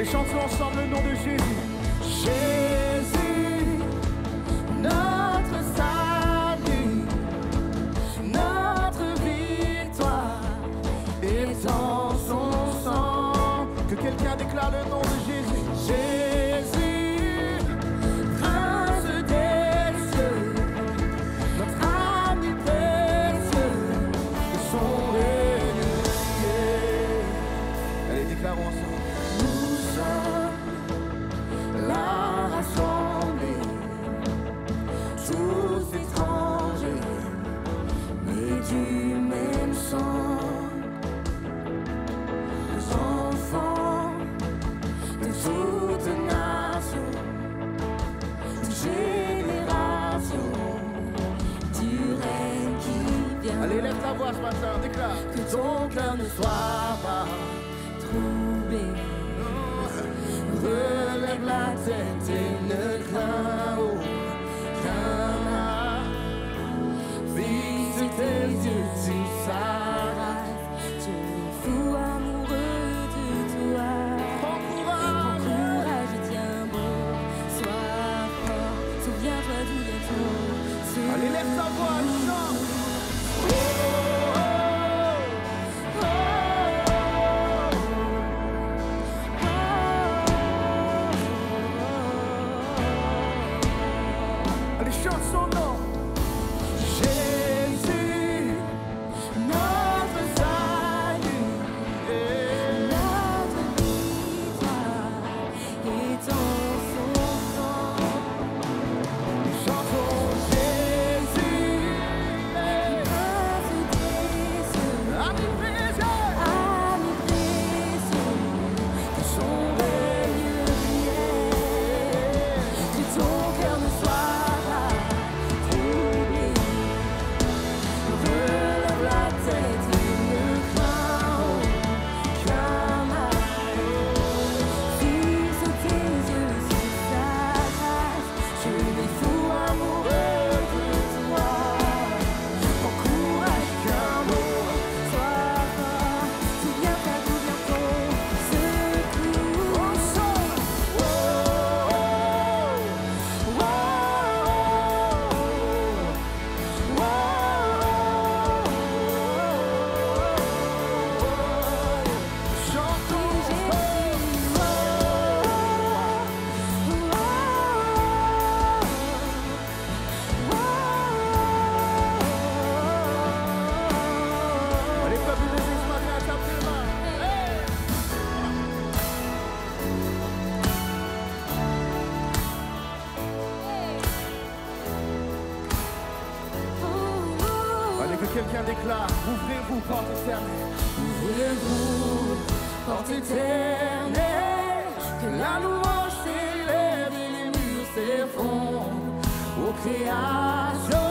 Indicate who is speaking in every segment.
Speaker 1: chantons ensemble le nom de Jésus. Jésus, notre salut, notre victoire est en son sang. Que quelqu'un déclare le nom de Jésus. Jésus, prince des cieux, notre ami précieux, de son règne. Allez, déclarons ensemble. Nous sommes là rassemblés, tous étrangers, mais du même sang. Les enfants de toute nation, toute génération, du règne qui vient. Allez, lève ta voix ce matin, déclare. Que ton cœur ne soit pas troublé. Relève la tête et ne crains aucun mal. Fixe tes yeux sur sa race. Tu es fou amoureux de toi. Prends courage, tiens bon, sois fort. Souviens-toi du retour. Allez, lève ta voix, chante. Chante son nom. Jésus, notre salut, notre victoire est en son sang. Chantons Jésus, prince des cieux, ami précieux, que son règne vienne, que ton cœur ne soit que quelqu'un déclare, ouvrez-vous, porte éternelle. Ouvrez-vous, porte éternelle, que la louange s'élève et les murs s'effondrent. Ô création,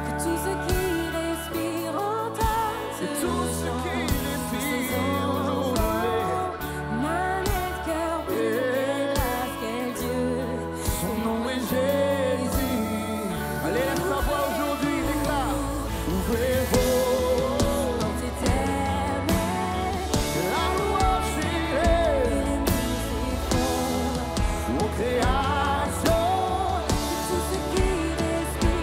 Speaker 1: que tout ce qui respire entende, c'est tout ce qui respire aujourd'hui. Manette, cœur, brûlé, grâce, quel Dieu, son nom est Jésus. Allez, lève ta voix aujourd'hui, déclare. Ouvrez-vous, porte éternelle, que la louange s'élève et les murs s'effondrent. Ô création, que tout ce qui respire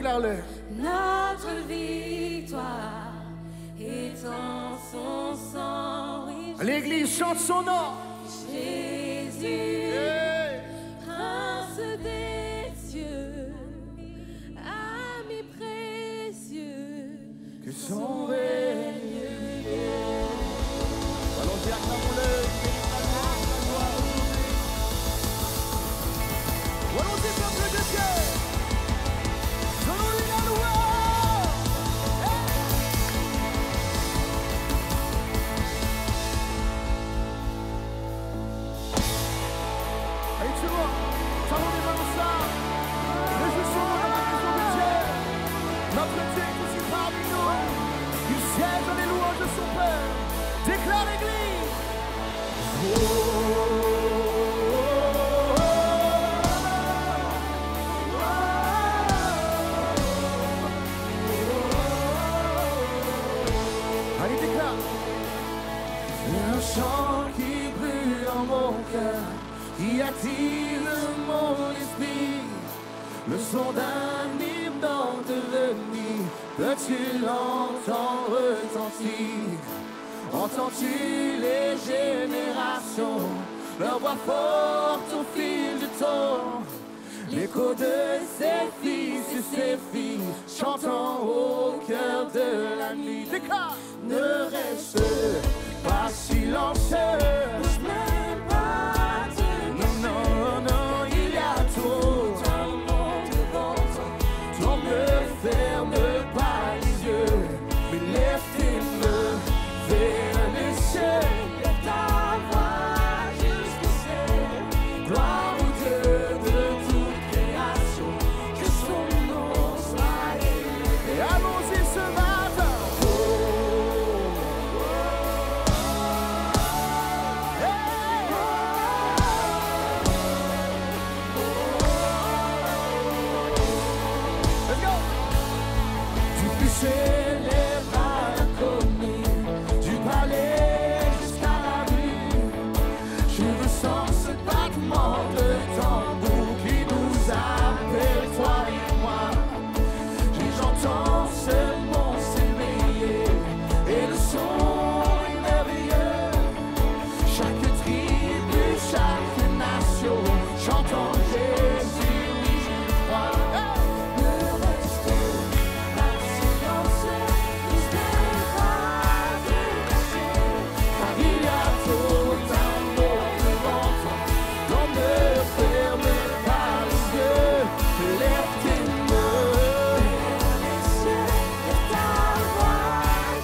Speaker 1: déclare-le.
Speaker 2: Notre victoire est en son sang. Oui,
Speaker 1: L'église chante son nom.
Speaker 2: Jésus,
Speaker 1: Hey.
Speaker 2: Prince des cieux, ami précieux,
Speaker 1: Que son règne. Allons-y, acclamons-le. Allons-y, peuple de Dieu. Donnons-lui la louange. Allez, tu vois, talons les mains ensemble. Réjouissons-nous dans la maison de Dieu. Notre Dieu est aussi parmi nous. Il siège dans les louanges de son Père. Déclare l'Église. Allez, déclare. Un chant qui brûle en mon cœur, qui attire mon esprit, le son d'un hymne dans de nuit, peux-tu l'entendre retentir? Entends-tu les générations, leur voix forte au fil du temps, l'écho de ses fils et ses filles, chantant au cœur de la nuit. Déclare. Ne reste pas silencieux.
Speaker 2: même pas de
Speaker 1: Non, non, non, il y a tout.
Speaker 2: un monde devant toi.
Speaker 1: Donc ne ferme pas les yeux, mais lève tes mains vers les cieux.
Speaker 2: Lève ta voix jusqu'au ciel.
Speaker 1: Gloire au Dieu de toute
Speaker 2: Création, que son nom soit élevé.
Speaker 1: et allons-y ce matin. Let's go. Du bûcher les bras la commune, du palais jusqu'à la rue. Je ressens ce battement de tambour qui nous appelle, toi et moi. J'entends ce monde s'éveiller et le son est merveilleux. Chaque tribu, chaque nation, chantant Jésus, oui, je crois.
Speaker 2: Ne reste pas silencieux, n'hésitez pas de cacher.
Speaker 1: Car il y a tout un monde devant toi, donc ne ferme pas les yeux, lève tes mains.
Speaker 2: Les cieux, lève ta voix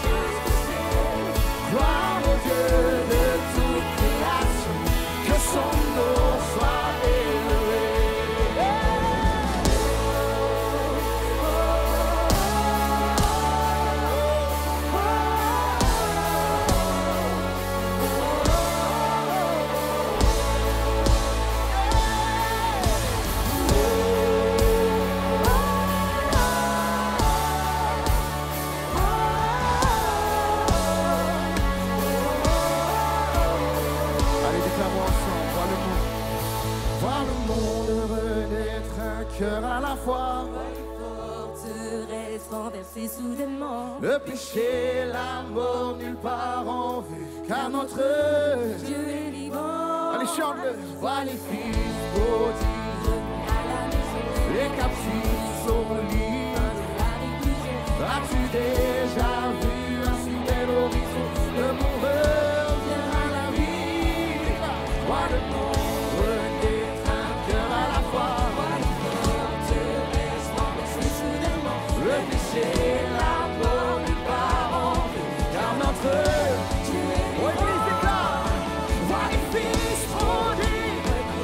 Speaker 2: jusqu'au ciel.
Speaker 1: Gloire au Dieu de toute création, que son nom soit élevé. Allez, déclarons ensemble, voir le monde renaître un cœur à la fois.
Speaker 2: Forteresse renversée soudainement.
Speaker 1: Le péché, la mort, nulle part en vue, car notre
Speaker 2: Dieu est vivant.
Speaker 1: allez, chante-le. Vois les fils maudits,
Speaker 2: À la maison,
Speaker 1: les captifs sont libres.
Speaker 2: la réclusion.
Speaker 1: As-tu déjà vu un si bel horizon? Le monde revient à la vie. Vois le monde renaître un cœur à la fois.
Speaker 2: Forteresse renversée soudainement.
Speaker 1: Le péché, la mort, nulle part en vue, car notre
Speaker 2: Dieu est
Speaker 1: oh, Église déclare. Vois les fils maudits,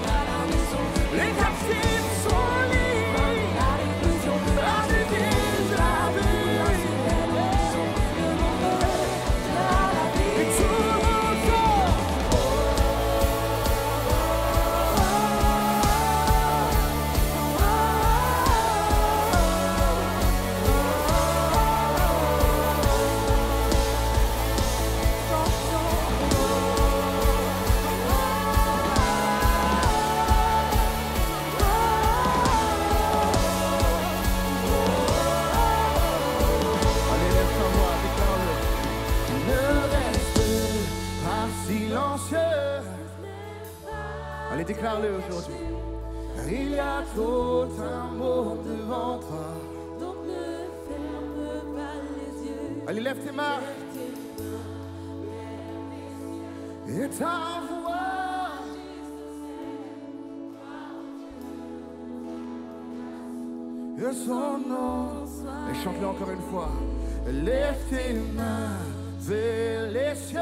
Speaker 2: à la maison.
Speaker 1: les captifs sont libres.
Speaker 2: La réclusion.
Speaker 1: As-tu déjà vu Allez, déclare-le aujourd'hui. Il y a tout un monde devant toi.
Speaker 2: Donc ne ferme pas les yeux.
Speaker 1: Allez, lève tes mains. Et ta voix. Et son nom. Et chante-le encore une fois. Lève tes mains vers les cieux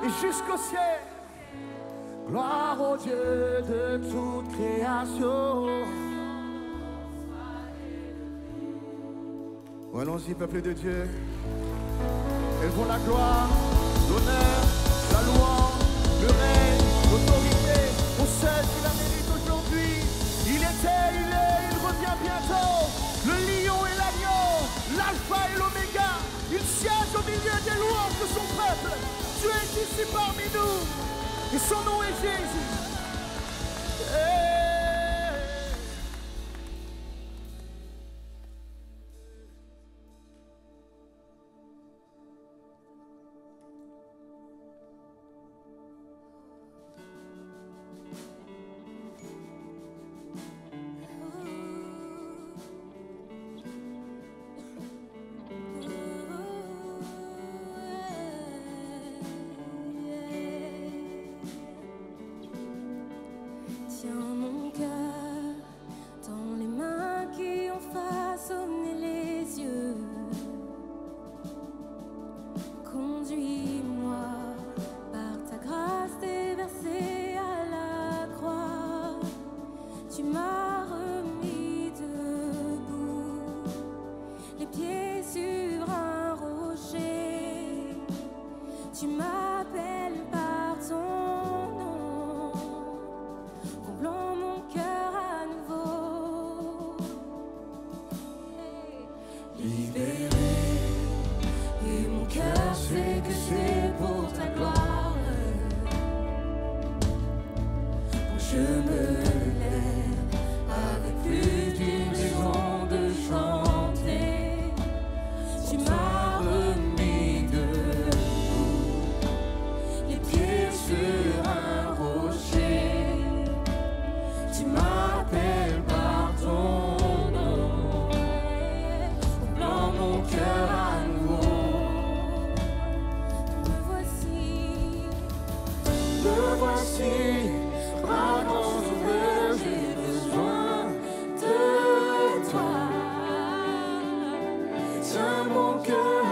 Speaker 1: et jusqu'au ciel. Gloire au Dieu de toute création. Oh, allons-y, peuple de Dieu. Élevons la gloire, l'honneur, la louange, le règne, l'autorité au seul qui la mérite aujourd'hui. Il était, il est, il revient bientôt. Le lion et l'agneau, l'alpha et l'oméga. Il siège au milieu des louanges de son peuple. Dieu est ici parmi nous. Et son nom est Jésus.
Speaker 2: Tiens mon cœur dans les mains qui ont façonné les yeux. Conduis-moi par ta grâce déversée à la croix. Tu m'as remis debout, les pieds sur un rocher. Tu m'appelles par ton Comblons mon cœur à nouveau, libéré, et mon cœur sait que c'est pour ta gloire. Je me lève avec plus d'une raison de chanter. Tu m'as remis debout, les pieds sur un rocher. Tu m'appelles par ton nom, comblons mon cœur à nouveau. Me voici, bras grands ouverts, j'ai besoin de toi. Tiens mon cœur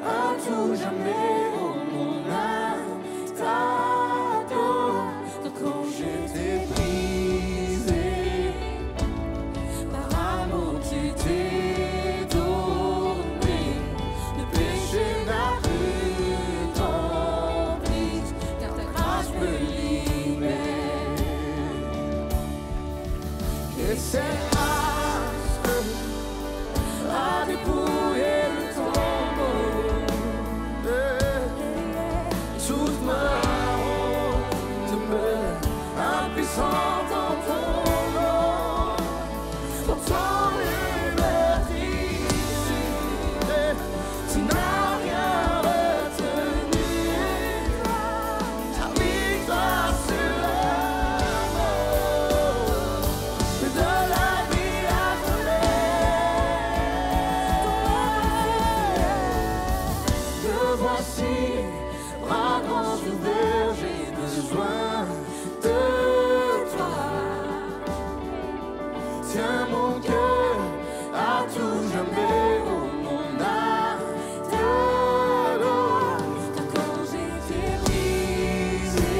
Speaker 2: à tout jamais, oh mon âme t'adore. Donc quand j'étais brisé, par amour tu t'es donné. Le péché n'a plus d'emprise, car ta grâce me libère. Et cette grâce a dépouillé le tombeau. Toute ma honte demeure impuissante en ton nom. Pourtant liberté, tu n'as rien retenu. Ta victoire sur la mort, de la vie à te voici, bras grands ouverts, j'ai besoin de toi. Tiens mon cœur à tout jamais, oh mon âme t'adore. Car quand j'étais brisé,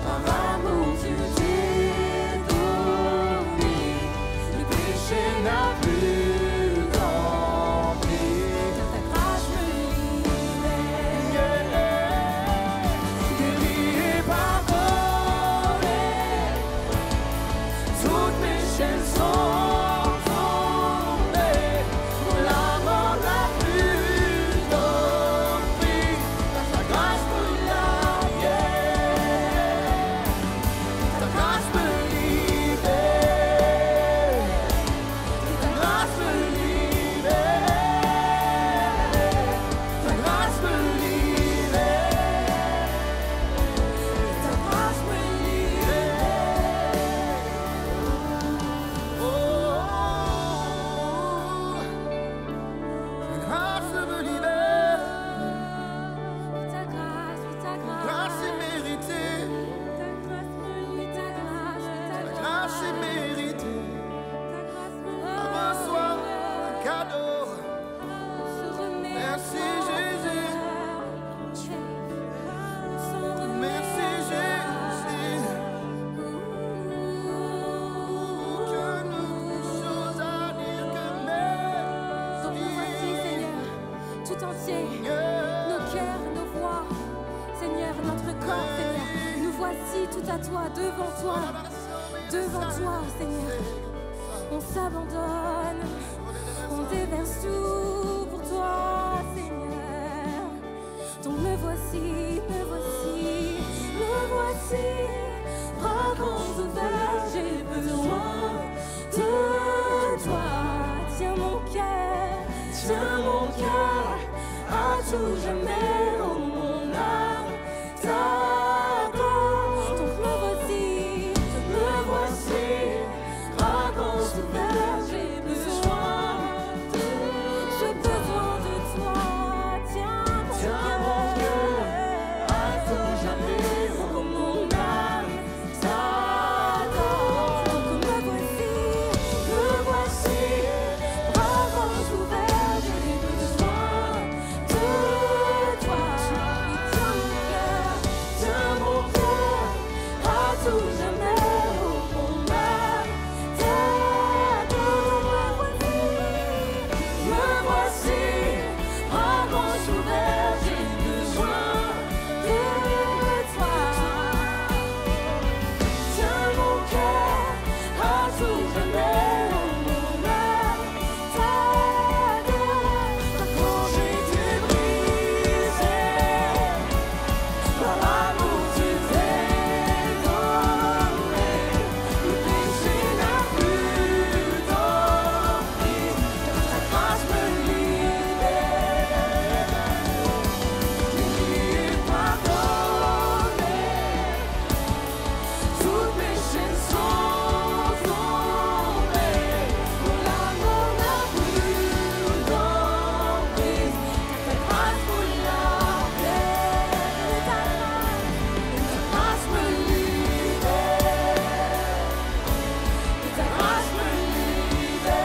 Speaker 2: par amour tu t'es donné. Le péché n'a plus d'emprise, car ta grâce me libère. Guéri tout entier, nos cœurs, nos voix, Seigneur, notre corps, Seigneur. Nous voici tout à toi, devant toi, Seigneur. On s'abandonne, on déverse tout pour toi, Seigneur. Donc me voici, bras grands ouverts, j'ai besoin de toi. Tiens mon cœur, à tout jamais, oh mon âme t'adore. Donc me voici, bras grands ouverts, j'ai besoin de toi. Tiens mon cœur, à tout jamais, oh mon âme t'adore. Donc me voici, bras grands ouverts, j'ai besoin de toi. Tiens mon cœur, à tout jamais, oh mon âme t'adore. Me voici, bras grands ouverts, j'ai besoin de toi. Tiens mon cœur, à tout jamais, oh mon âme t'adore. Quand j'ai été brisé par l'amour, tu t'es donné. Le péché n'a plus d'emprise, ta grâce me libère. Guéri et pardonné, toutes mes chaînes sont tombées. Mon amour n'a plus d'emprise, ta grâce me libère. Ta grâce me libère. Ta grâce me libère. Ta grâce me libère. Ta grâce me libère.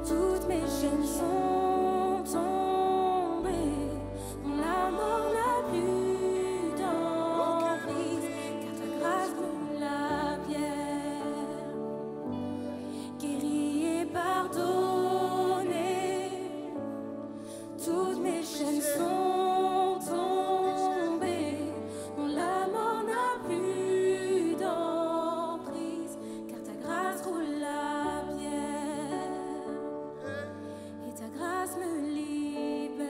Speaker 2: Toutes mes chaînes sont tombées. Mon amour n'a plus d'emprise, car ta grâce brûle la pierre. Guéri et pardonné, toutes mes chaînes sont tombées. Mon amour n'a plus d'emprise, car ta grâce roule la pierre. Et ta grâce me libère.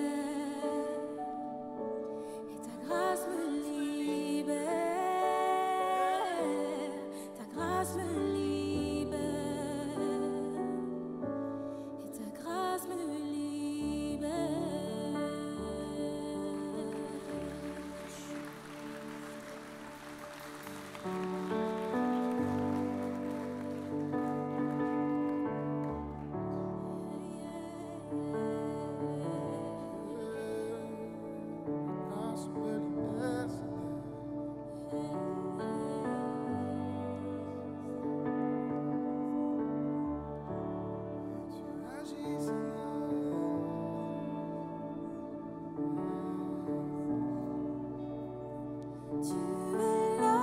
Speaker 2: Et ta grâce me libère. Ta grâce me libère. Et ta grâce me libère. Tu es là,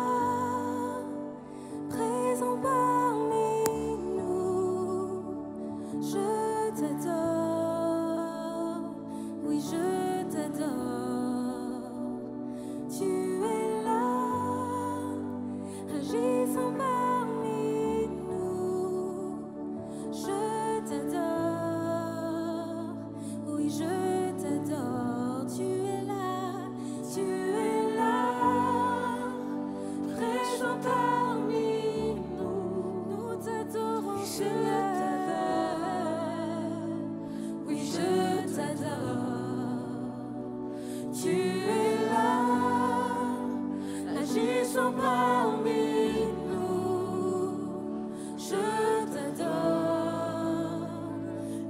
Speaker 2: présent parmi nous. Je t'adore, oui je t'adore. Tu es là, agissant parmi nous. Je t'adore, oui je t'adore. Tu es là, présent parmi nous. Nous t'adorons, je t'adore, oui je t'adore. Tu es là, agissant parmi nous. Je t'adore,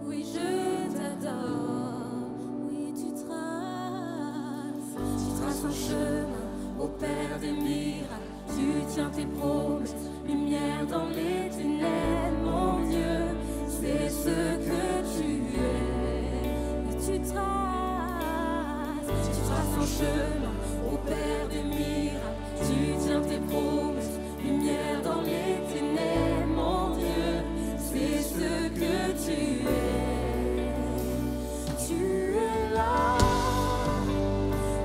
Speaker 2: oui je t'adore. Oui tu traces un chemin au Père des miracles. Tu tiens tes promesses, lumière dans les ténèbres, mon Dieu, c'est ce que tu es. Et tu traces chemin, opère des miracles, tu tiens tes promesses, lumière dans les ténèbres, mon Dieu, c'est ce que tu es. Tu es là,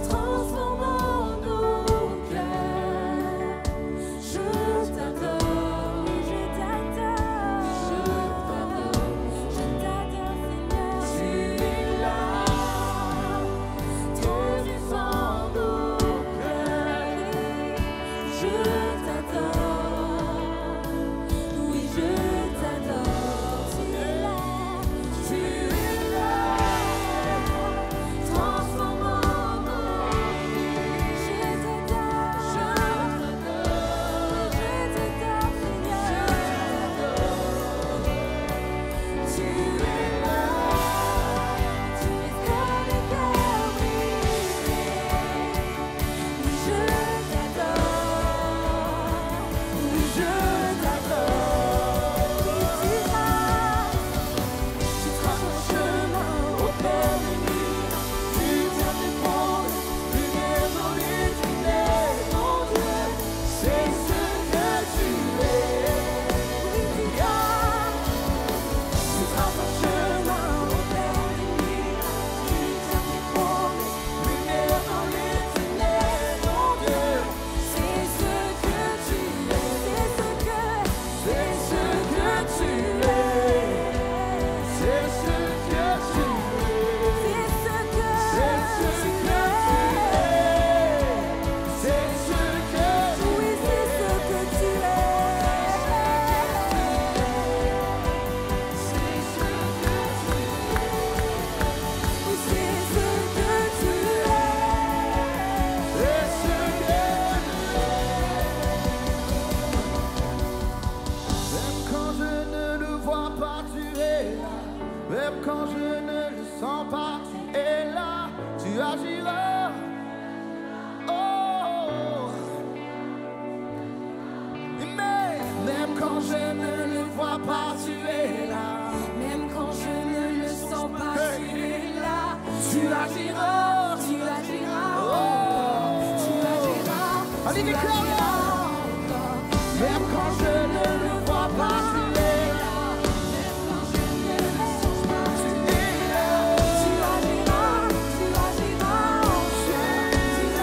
Speaker 2: transformant nos cœurs. Je t'adore, je t'adore, je t'adore, je t'adore, Seigneur. Tu es là, transformant nos cœurs. Je t'adore, oui, je t'adore. Tu es là, transformant nos vies. Je t'adore, Seigneur. Tu es là, tu es comme le cœur brisé. Oui, je t'adore, oui, je t'adore. Oui, tu traces mon chemin, opère des miracles, tu tiens tes promesses, lumière dans les ténèbres, mon Dieu, c'est ce que tu es. Oui, tu traces mon chemin, opère des miracles, tu tiens tes promesses, lumière dans les ténèbres, mon Dieu, c'est ce que tu es. C'est ce que tu es. C'est ce que tu es. C'est ce que tu es. C'est ce que tu es. Oui, c'est ce que tu es. C'est ce que tu es. Oui, c'est ce que tu es. C'est ce que
Speaker 1: Même quand je ne le vois pas, tu es là. Même quand je ne le sens pas, tu es là. Tu agiras. Oh. Mais même quand je ne le vois pas, tu es là.
Speaker 2: Même quand je ne le sens pas, tu es là.
Speaker 1: Tu agiras.
Speaker 2: Tu agiras.
Speaker 1: Oh.
Speaker 2: Tu agiras.
Speaker 1: Allez,
Speaker 2: Tu
Speaker 1: déclare-le.
Speaker 2: agiras encore.
Speaker 1: Même quand je ne le vois pas, tu es là.
Speaker 2: Même quand je ne le sens pas,
Speaker 1: Tu es là.
Speaker 2: tu agiras. Tu agiras encore. Tu agiras.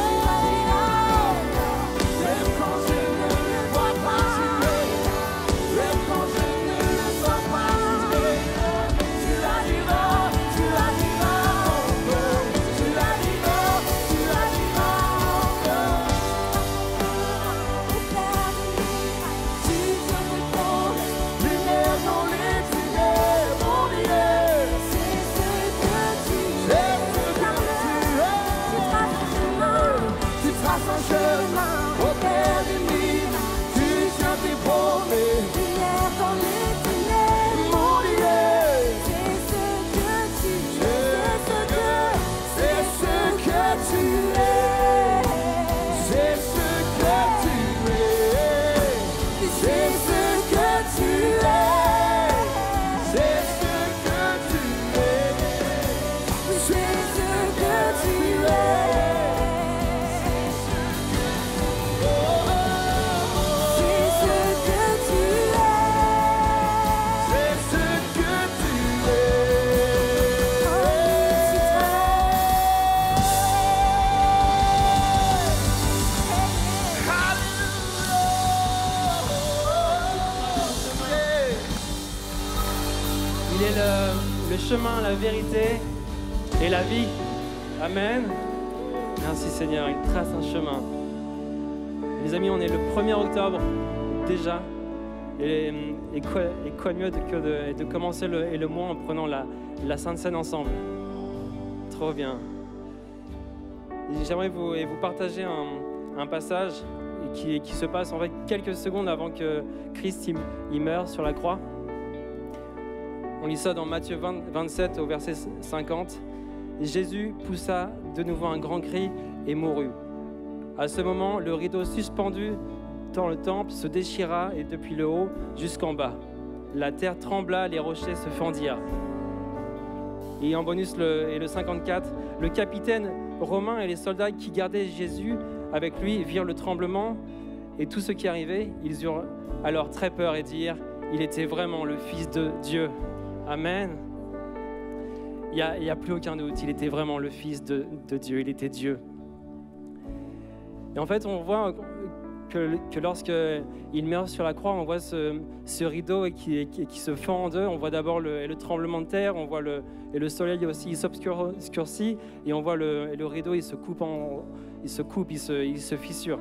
Speaker 2: Tu agiras encore.
Speaker 1: Même quand je ne le vois pas, tu es là. Même quand je ne le sens pas, tu es là. Tu agiras encore. Tu agiras encore.
Speaker 2: Tu tiens tes promesses,
Speaker 1: Lumière dans les ténèbres, mon Dieu.
Speaker 2: c'est ce que tu
Speaker 1: C'est
Speaker 2: es.
Speaker 1: ce que tu traces un chemin, opère des miracles, tu tiens tes promesses,
Speaker 2: Lumière dans les ténèbres,
Speaker 1: mon Dieu.
Speaker 2: c'est ce que tu es.
Speaker 1: C'est ce que tu es. C'est ce que tu es. C'est ce que tu es. C'est ce que tu es. C'est ce que tu es.
Speaker 3: Il est le chemin, la vérité et la vie. Amen. Merci Seigneur, il trace un chemin. Les amis, on est le 1er octobre déjà. Et quoi de mieux que de commencer le mois en prenant la Sainte Seine ensemble. Trop bien. Et j'aimerais vous partager un passage qui se passe en fait quelques secondes avant que Christ il meure sur la croix. On lit ça dans Matthieu 27 au verset 50. Jésus poussa de nouveau un grand cri et mourut. À ce moment, le rideau suspendu dans le temple se déchira et depuis le haut jusqu'en bas. La terre trembla, les rochers se fendirent. Et en bonus, le 54, le capitaine romain et les soldats qui gardaient Jésus avec lui virent le tremblement et tout ce qui arrivait. Ils eurent alors très peur et dirent, il était vraiment le Fils de Dieu. Amen. Il n'y a plus aucun doute, il était vraiment le Fils de Dieu, il était Dieu. Et en fait, on voit que lorsqu'il meurt sur la croix, on voit ce rideau qui se fend en deux. On voit d'abord le tremblement de terre, on voit le soleil aussi, il s'obscurcit, et on voit le rideau, il se coupe, il se fissure.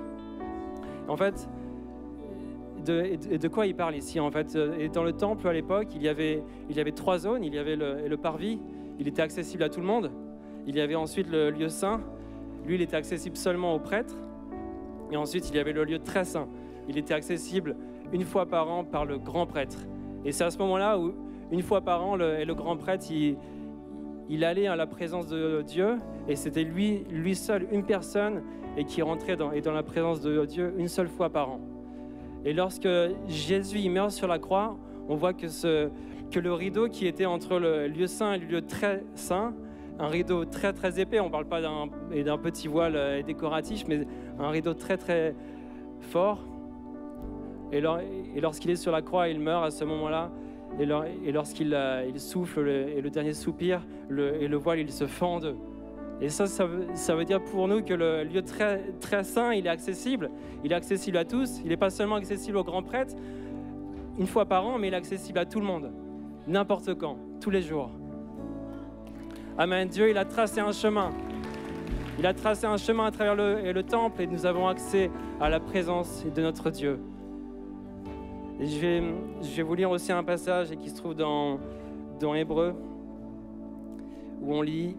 Speaker 3: En fait, de quoi il parle ici? En fait, et dans le temple à l'époque, il y avait 3 zones. Il y avait le parvis, il était accessible à tout le monde. Il y avait ensuite le lieu saint, lui il était accessible seulement aux prêtres. Et ensuite, il y avait le lieu très saint. Il était accessible une fois par an par le grand prêtre. Et c'est à ce moment-là où, une fois par an, le grand prêtre, il allait à la présence de Dieu. Et c'était lui seul, une personne, et qui rentrait dans la présence de Dieu une seule fois par an. Et lorsque Jésus il meurt sur la croix, on voit que le rideau qui était entre le lieu saint et le lieu très saint, un rideau très très épais, on ne parle pas d'un petit voile décoratif, mais un rideau très très fort. Et lorsqu'il est sur la croix, il meurt à ce moment-là. Et lorsqu'il souffle et le dernier soupir, le voile il se fend en deux. Et ça veut dire pour nous que le lieu très, très saint, il est accessible. Il est accessible à tous. Il n'est pas seulement accessible aux grands prêtres une fois par an, mais il est accessible à tout le monde, n'importe quand, tous les jours. Amen. Dieu, il a tracé un chemin. Il a tracé un chemin à travers le temple et nous avons accès à la présence de notre Dieu. Et je vais vous lire aussi un passage qui se trouve dans Hébreux, où on lit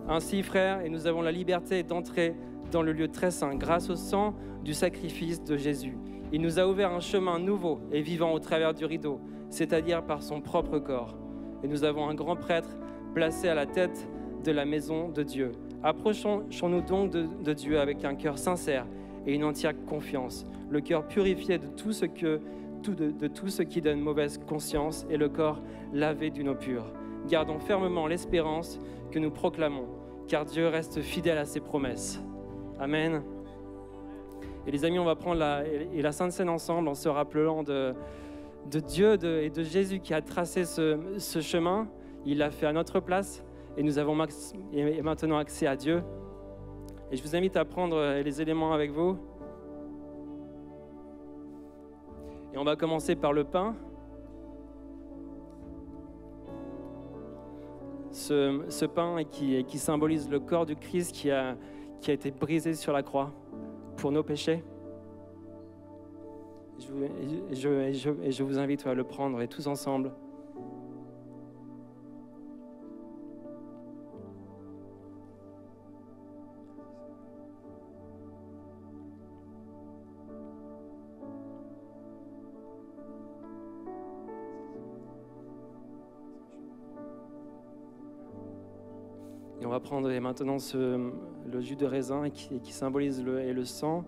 Speaker 3: « Ainsi, frères, et nous avons la liberté d'entrer dans le lieu très saint grâce au sang du sacrifice de Jésus. Il nous a ouvert un chemin nouveau et vivant au travers du rideau, c'est-à-dire par son propre corps. Et nous avons un grand prêtre placé à la tête de la maison de Dieu. Approchons-nous donc de Dieu avec un cœur sincère et une entière confiance, le cœur purifié de tout ce qui donne mauvaise conscience et le corps lavé d'une eau pure. Gardons fermement l'espérance que nous proclamons, car Dieu reste fidèle à ses promesses. » Amen. Et les amis, on va prendre la Sainte Seine ensemble en se rappelant de Dieu et de Jésus qui a tracé ce chemin. Il l'a fait à notre place et nous avons maintenant accès à Dieu. Et je vous invite à prendre les éléments avec vous. Et on va commencer par le pain. Ce pain qui symbolise le corps du Christ qui a été brisé sur la croix pour nos péchés. Je vous invite à le prendre et tous ensemble. Et on va prendre maintenant le jus de raisin qui symbolise le sang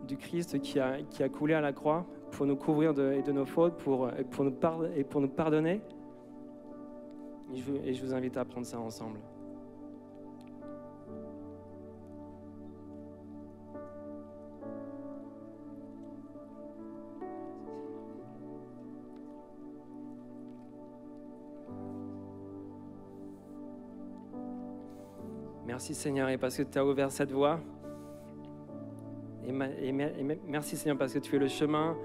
Speaker 3: du Christ qui a coulé à la croix pour nous couvrir de nos fautes, pour nous pardonner. Et je vous invite à prendre ça ensemble. Merci Seigneur, et parce que tu as ouvert cette voie. Et merci Seigneur, parce que tu es le chemin,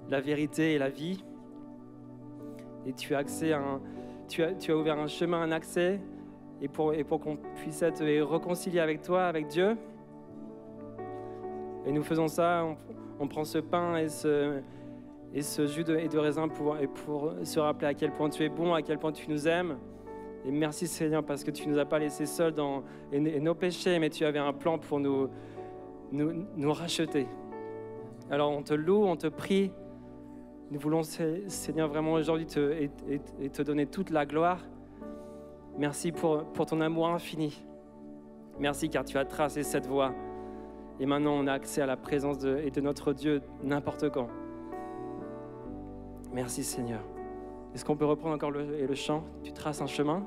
Speaker 3: la vérité et la vie. Et tu as ouvert un chemin, un accès, et pour qu'on puisse être réconcilié avec toi, avec Dieu. Et nous faisons ça, on prend ce pain et ce jus de raisin pour se rappeler à quel point tu es bon, à quel point tu nous aimes. Et merci Seigneur, parce que tu ne nous as pas laissés seuls dans nos péchés, mais tu avais un plan pour nous racheter. Alors on te loue, on te prie. Nous voulons Seigneur vraiment aujourd'hui te donner toute la gloire. Merci pour ton amour infini. Merci car tu as tracé cette voie. Et maintenant on a accès à la présence de notre Dieu n'importe quand. Merci Seigneur. Est-ce qu'on peut reprendre encore le chant? Tu traces un chemin.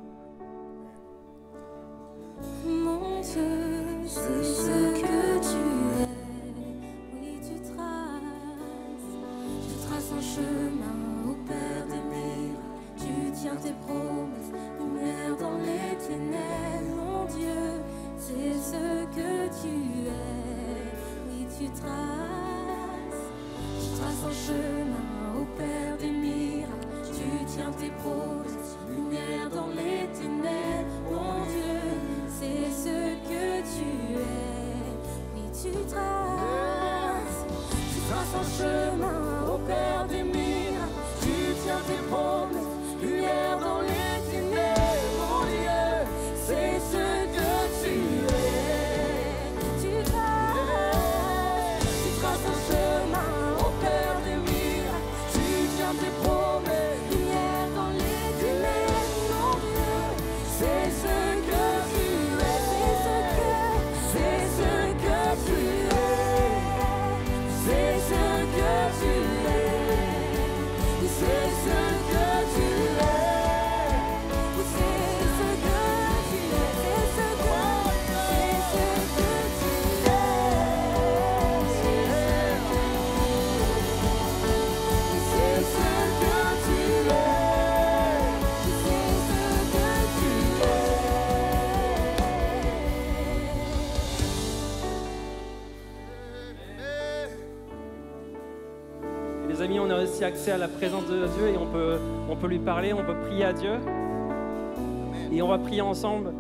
Speaker 3: amis, on a aussi accès à la présence de Dieu et on peut lui parler, on peut prier à Dieu. Et on va prier ensemble.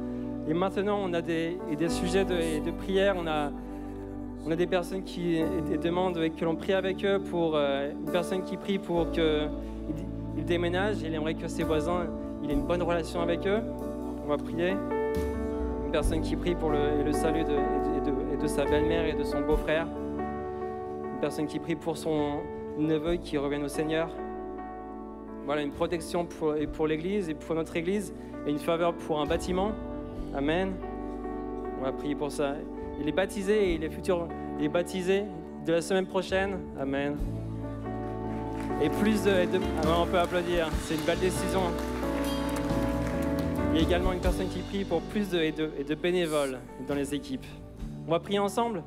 Speaker 3: Et maintenant, on a des sujets de prière. On a des personnes qui demandent que l'on prie avec eux pour une personne qui prie pour qu'il déménage. Il aimerait que ses voisins il ait une bonne relation avec eux. On va prier. Une personne qui prie pour le salut de sa belle-mère et de son beau-frère. Une personne qui prie pour son neveu qui revienne au Seigneur. Voilà, une protection pour l'Église et pour notre Église et une faveur pour un bâtiment. Amen. On va prier pour ça. Et les baptisés et les futurs les baptisés de la semaine prochaine. Amen. Et plus de on peut applaudir. C'est une belle décision. Il y a également une personne qui prie pour plus de bénévoles dans les équipes. On va prier ensemble.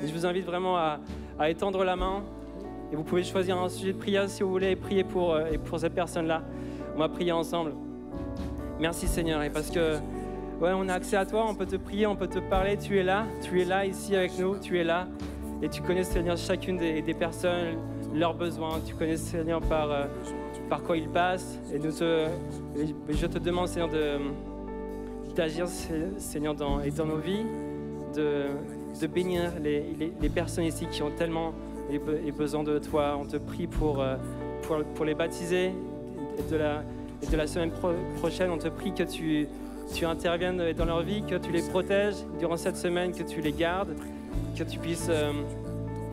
Speaker 3: Et je vous invite vraiment à étendre la main. Et vous pouvez choisir un sujet de prière si vous voulez et prier pour cette personne-là. On va prier ensemble. Merci Seigneur. Et parce que on a accès à toi, on peut te prier, on peut te parler. Tu es là ici avec nous, tu es là. Et tu connais Seigneur chacune des personnes, leurs besoins. Tu connais Seigneur par quoi ils passent. Et je te demande Seigneur d'agir Seigneur dans nos vies, de bénir les personnes ici qui ont tellement besoin de toi. On te prie pour les baptiser de la semaine prochaine. On te prie que tu interviennes dans leur vie, que tu les protèges durant cette semaine, que tu les gardes, que tu puisses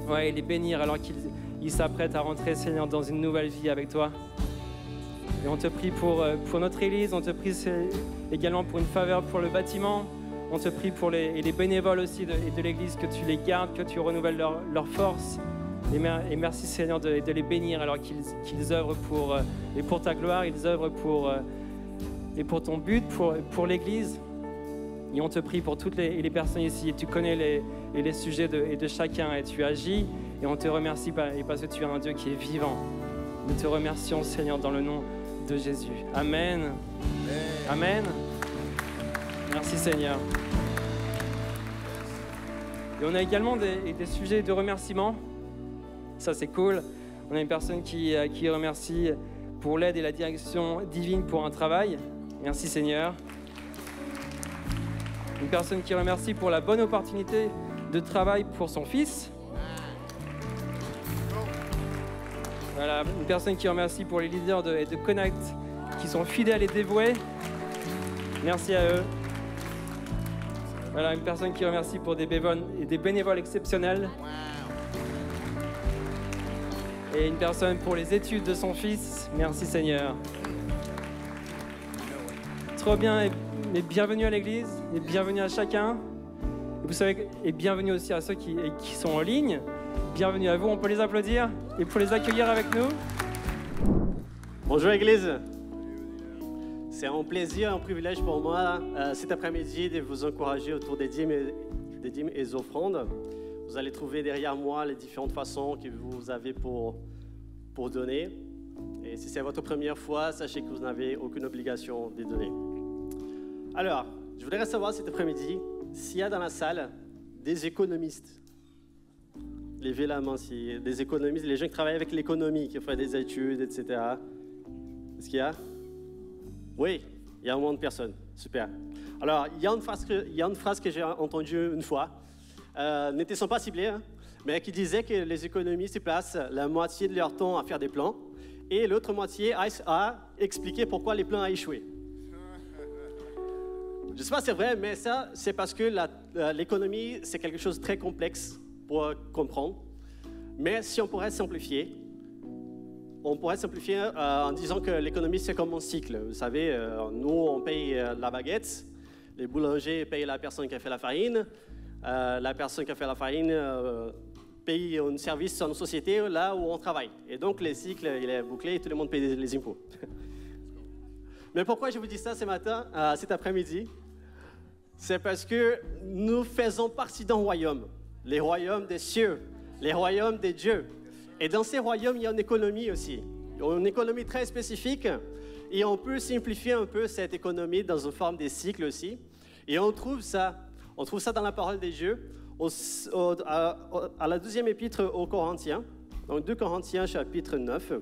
Speaker 3: les bénir alors qu'ils s'apprêtent à rentrer, Seigneur, dans une nouvelle vie avec toi. Et on te prie pour notre Église, on te prie également pour une faveur pour le bâtiment, on te prie pour les bénévoles aussi de l'Église, que tu les gardes, que tu renouvelles leur force. Et merci, Seigneur, de les bénir alors qu'ils œuvrent pour ta gloire, ils œuvrent pour ton but, pour l'Église. Et on te prie pour toutes les personnes ici. Et tu connais les sujets de chacun et tu agis. Et on te remercie parce que tu es un Dieu qui est vivant. Nous te remercions, Seigneur, dans le nom de Jésus. Amen. Amen. Merci, Seigneur. Et on a également des sujets de remerciement. Ça, c'est cool. On a une personne qui remercie pour l'aide et la direction divine pour un travail. Merci Seigneur. Une personne qui remercie pour la bonne opportunité de travail pour son fils. Voilà, une personne qui remercie pour les leaders de Connect qui sont fidèles et dévoués. Merci à eux. Voilà, une personne qui remercie pour des bénévoles exceptionnels. Et une personne pour les études de son fils. Merci Seigneur. Trop bien et bienvenue à l'église et bienvenue à chacun. Vous savez, et bienvenue aussi à ceux qui sont en ligne. Bienvenue à vous, on peut les applaudir et pour les accueillir avec nous.
Speaker 4: Bonjour église. C'est un plaisir, un privilège pour moi cet après-midi de vous encourager autour des dîmes et des offrandes. Vous allez trouver derrière moi les différentes façons que vous avez pour donner. Et si c'est votre première fois, sachez que vous n'avez aucune obligation de donner. Alors, je voudrais savoir cet après-midi s'il y a dans la salle des économistes. Levez la main si des économistes, les gens qui travaillent avec l'économie, qui font des études, etc. Est-ce qu'il y a? Oui, il y a un nombre de personnes. Super. Alors, il y a une phrase que j'ai entendue une fois. N'étant pas ciblés, mais qui disait que les économistes placent la moitié de leur temps à faire des plans et l'autre moitié à expliquer pourquoi les plans ont échoué. Je ne sais pas si c'est vrai, mais ça, c'est parce que l'économie, c'est quelque chose de très complexe pour comprendre. Mais si on pourrait simplifier, en disant que l'économie, c'est comme un cycle. Vous savez, nous, on paye la baguette, les boulangers payent la personne qui a fait la farine, la personne qui a fait la farine paye un service dans une société là où on travaille. Et donc, le cycle, il est bouclé et tout le monde paye les impôts. Mais pourquoi je vous dis ça cet après-midi? C'est parce que nous faisons partie d'un royaume, les royaumes des cieux, les royaumes des dieux. Et dans ces royaumes, il y a une économie aussi, une économie très spécifique. Et on peut simplifier un peu cette économie dans une forme des cycles aussi. Et on trouve ça dans la parole des dieux, à la deuxième épître aux Corinthiens, Donc 2 Corinthiens chapitre 9,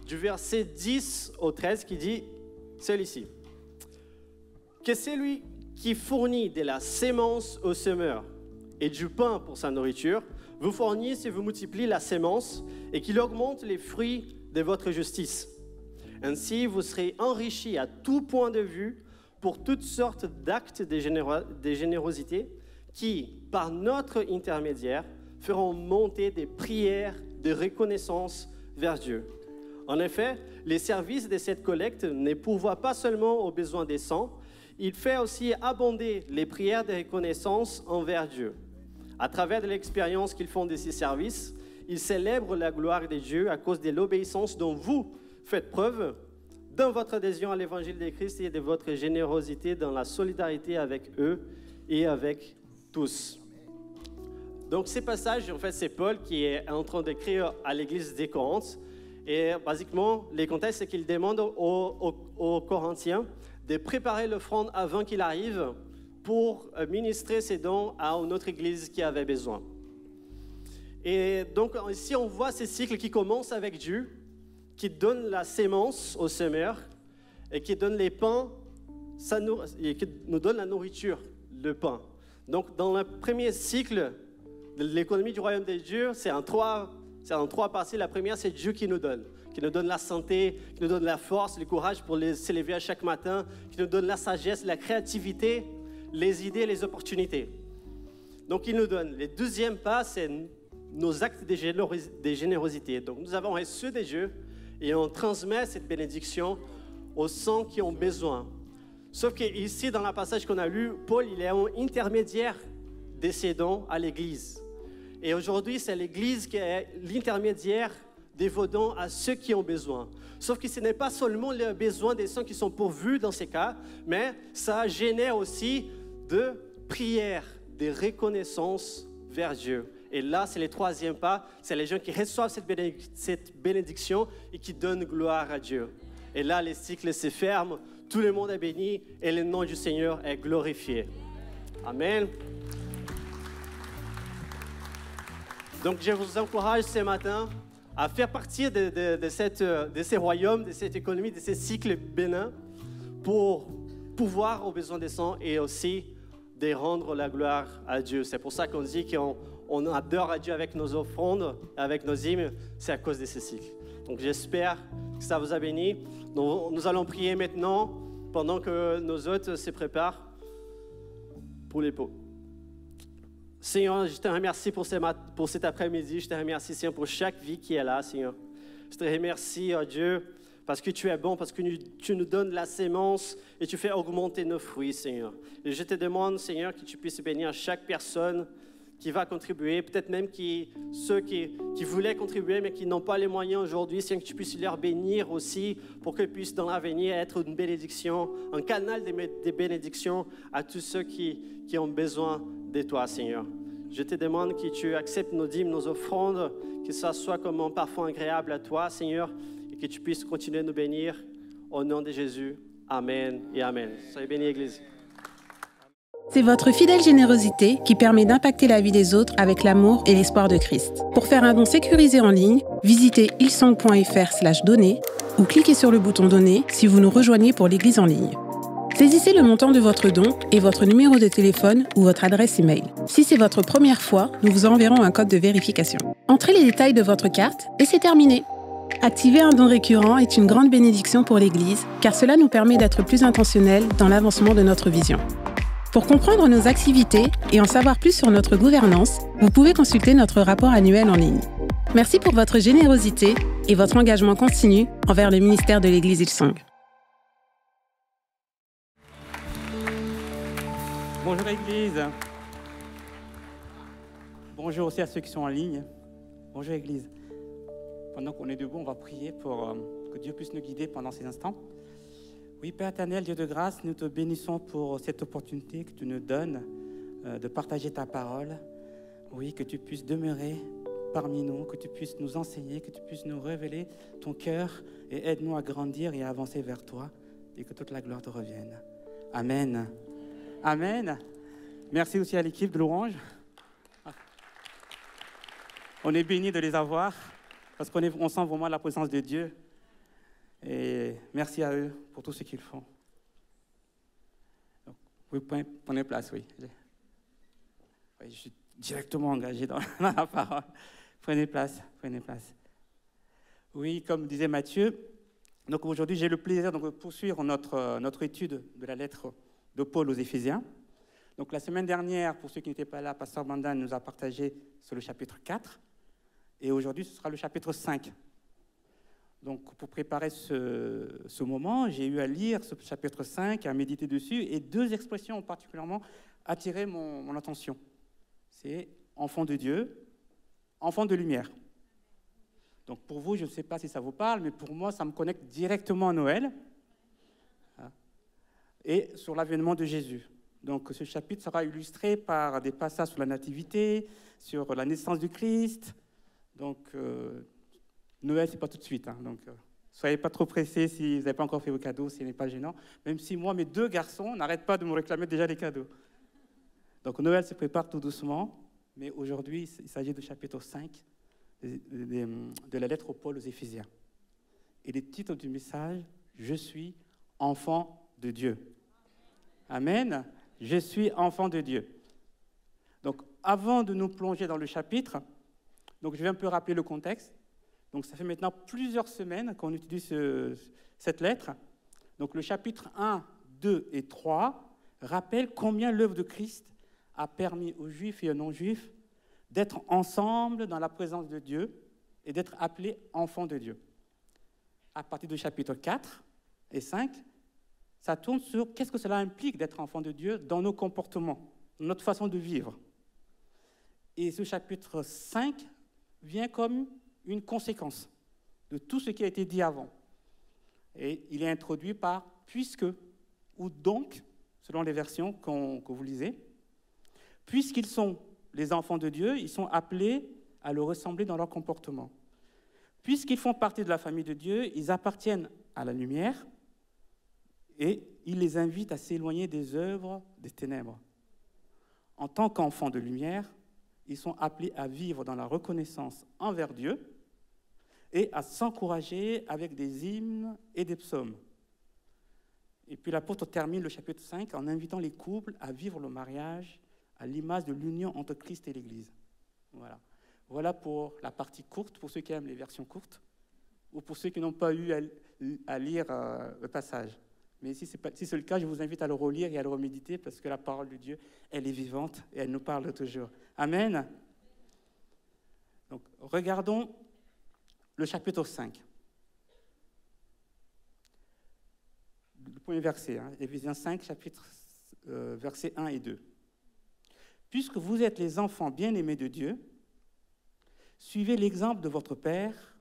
Speaker 4: du verset 10 au 13 qui dit celui-ci. Que celui qui fournit de la sémence au semeur et du pain pour sa nourriture, vous fournisse et vous multiplie la sémence et qu'il augmente les fruits de votre justice. Ainsi, vous serez enrichis à tout point de vue pour toutes sortes d'actes de générosité qui, par notre intermédiaire, feront monter des prières de reconnaissance vers Dieu. En effet, les services de cette collecte ne pourvoient pas seulement aux besoins des saints, il fait aussi abonder les prières de reconnaissance envers Dieu. À travers de l'expérience qu'ils font de ces services, ils célèbrent la gloire de Dieu à cause de l'obéissance dont vous faites preuve dans votre adhésion à l'évangile de Christ et de votre générosité dans la solidarité avec eux et avec tous. Donc ces passages, en fait, c'est Paul qui est en train d'écrire à l'église des Corinthes. Et basiquement, les contextes, c'est qu'il demande aux Corinthiens de préparer l'offrande avant qu'il arrive pour ministrer ses dons à une autre église qui avait besoin. Et donc ici, on voit ces cycles qui commencent avec Dieu, qui donne la sémence au semeur et qui donne les pains, et qui nous donne la nourriture, le pain. Donc dans le premier cycle de l'économie du royaume de Dieu, c'est en trois parties. La première, c'est Dieu qui nous donne la santé, qui nous donne la force, le courage pour se lever à chaque matin, qui nous donne la sagesse, la créativité, les idées, les opportunités. Donc, il nous donne. Le deuxième pas, c'est nos actes de générosité. Donc, nous avons reçu de Dieu et on transmet cette bénédiction aux saints qui ont besoin. Sauf qu'ici, dans le passage qu'on a lu, Paul, il est un intermédiaire de ces dons à l'Église. Et aujourd'hui, c'est l'Église qui est l'intermédiaire des vos dons à ceux qui ont besoin. Sauf que ce n'est pas seulement les besoins des saints qui sont pourvus dans ces cas, mais ça génère aussi de prières, de reconnaissance vers Dieu. Et là, c'est le troisième pas, c'est les gens qui reçoivent cette bénédiction et qui donnent gloire à Dieu. Et là, les cycles se ferment, tout le monde est béni et le nom du Seigneur est glorifié. Amen. Donc, je vous encourage ce matin à faire partie de ces royaumes, de cette économie, de ces cycles bénins pour pouvoir aux besoins des saints et aussi de rendre la gloire à Dieu. C'est pour ça qu'on dit qu'on adore à Dieu avec nos offrandes, avec nos hymnes, c'est à cause de ces cycles. Donc j'espère que ça vous a béni. Nous allons prier maintenant pendant que nos hôtes se préparent pour les pots. Seigneur, je te remercie pour cet après-midi. Je te remercie, Seigneur, pour chaque vie qui est là, Seigneur. Je te remercie, oh Dieu, parce que tu es bon, parce que tu nous donnes la sémence et tu fais augmenter nos fruits, Seigneur. Et je te demande, Seigneur, que tu puisses bénir chaque personne qui va contribuer, peut-être même ceux qui voulaient contribuer mais qui n'ont pas les moyens aujourd'hui, Seigneur, que tu puisses leur bénir aussi pour qu'ils puissent dans l'avenir être une bénédiction, un canal de bénédiction à tous ceux qui ont besoin de toi, Seigneur. Je te demande que tu acceptes nos dîmes, nos offrandes, que ça soit comme un parfum agréable à toi, Seigneur, et que tu puisses continuer à nous bénir. Au nom de Jésus, Amen et Amen. Soyez bénis, Église.
Speaker 5: C'est votre fidèle générosité qui permet d'impacter la vie des autres avec l'amour et l'espoir de Christ. Pour faire un don sécurisé en ligne, visitez hillsong.fr/donner ou cliquez sur le bouton donner si vous nous rejoignez pour l'église en ligne. Saisissez le montant de votre don et votre numéro de téléphone ou votre adresse email. Si c'est votre première fois, nous vous enverrons un code de vérification. Entrez les détails de votre carte et c'est terminé. Activer un don récurrent est une grande bénédiction pour l'Église, car cela nous permet d'être plus intentionnels dans l'avancement de notre vision. Pour comprendre nos activités et en savoir plus sur notre gouvernance, vous pouvez consulter notre rapport annuel en ligne. Merci pour votre générosité et votre engagement continu envers le ministère de l'Église Hillsong.
Speaker 6: Bonjour Église. Bonjour aussi à ceux qui sont en ligne. Bonjour Église. Pendant qu'on est debout, on va prier pour que Dieu puisse nous guider pendant ces instants. Oui, Père éternel, Dieu de grâce, nous te bénissons pour cette opportunité que tu nous donnes de partager ta parole. Oui, que tu puisses demeurer parmi nous, que tu puisses nous enseigner, que tu puisses nous révéler ton cœur et aide-nous à grandir et à avancer vers toi et que toute la gloire te revienne. Amen. Amen. Merci aussi à l'équipe de Louange. On est bénis de les avoir. parce qu'on sent vraiment la présence de Dieu. Et merci à eux pour tout ce qu'ils font. Donc, vous prenez place, oui. Oui. Je suis directement engagé dans la parole. Prenez place, prenez place. Oui, comme disait Matthieu, donc aujourd'hui j'ai le plaisir de poursuivre notre étude de la lettre de Paul aux Éphésiens. Donc la semaine dernière, pour ceux qui n'étaient pas là, Pasteur Bandan nous a partagé sur le chapitre 4. Et aujourd'hui, ce sera le chapitre 5. Donc pour préparer ce moment, j'ai eu à lire ce chapitre 5, à méditer dessus, et 2 expressions ont particulièrement attiré mon attention. C'est « enfant de Dieu »,« enfant de lumière ». Donc pour vous, je ne sais pas si ça vous parle, mais pour moi, ça me connecte directement à Noël et sur l'avènement de Jésus. Donc ce chapitre sera illustré par des passages sur la nativité, sur la naissance du Christ. Donc Noël, ce n'est pas tout de suite. Donc soyez pas trop pressés si vous n'avez pas encore fait vos cadeaux, ce n'est pas gênant. Même si moi, mes 2 garçons n'arrêtent pas de me réclamer déjà les cadeaux. Donc Noël se prépare tout doucement, mais aujourd'hui, il s'agit du chapitre 5 de la lettre Paul aux Éphésiens. Et le titre du message, « Je suis enfant de Dieu ». Amen. Je suis enfant de Dieu. Donc, avant de nous plonger dans le chapitre, donc je vais un peu rappeler le contexte. Donc, ça fait maintenant plusieurs semaines qu'on utilise cette lettre. Donc, le chapitre 1, 2 et 3 rappellent combien l'œuvre de Christ a permis aux Juifs et aux non-Juifs d'être ensemble dans la présence de Dieu et d'être appelés enfants de Dieu. À partir du chapitre 4 et 5, ça tourne sur qu'est-ce que cela implique d'être enfant de Dieu dans nos comportements, dans notre façon de vivre. Et ce chapitre 5 vient comme une conséquence de tout ce qui a été dit avant. Et il est introduit par « puisque » ou « donc », selon les versions que vous lisez. Puisqu'ils sont les enfants de Dieu, ils sont appelés à le ressembler dans leur comportement. Puisqu'ils font partie de la famille de Dieu, ils appartiennent à la lumière et il les invite à s'éloigner des œuvres des ténèbres. En tant qu'enfants de lumière, ils sont appelés à vivre dans la reconnaissance envers Dieu et à s'encourager avec des hymnes et des psaumes. Et puis l'apôtre termine le chapitre 5 en invitant les couples à vivre le mariage à l'image de l'union entre Christ et l'Église. Voilà pour la partie courte, pour ceux qui aiment les versions courtes, ou pour ceux qui n'ont pas eu à lire le passage. Mais si c'est le cas, je vous invite à le relire et à le reméditer, parce que la parole de Dieu, elle est vivante et elle nous parle toujours. Amen. Donc, regardons le chapitre 5. Le premier verset, Éphésiens 5, chapitre versets 1 et 2. Puisque vous êtes les enfants bien-aimés de Dieu, suivez l'exemple de votre Père,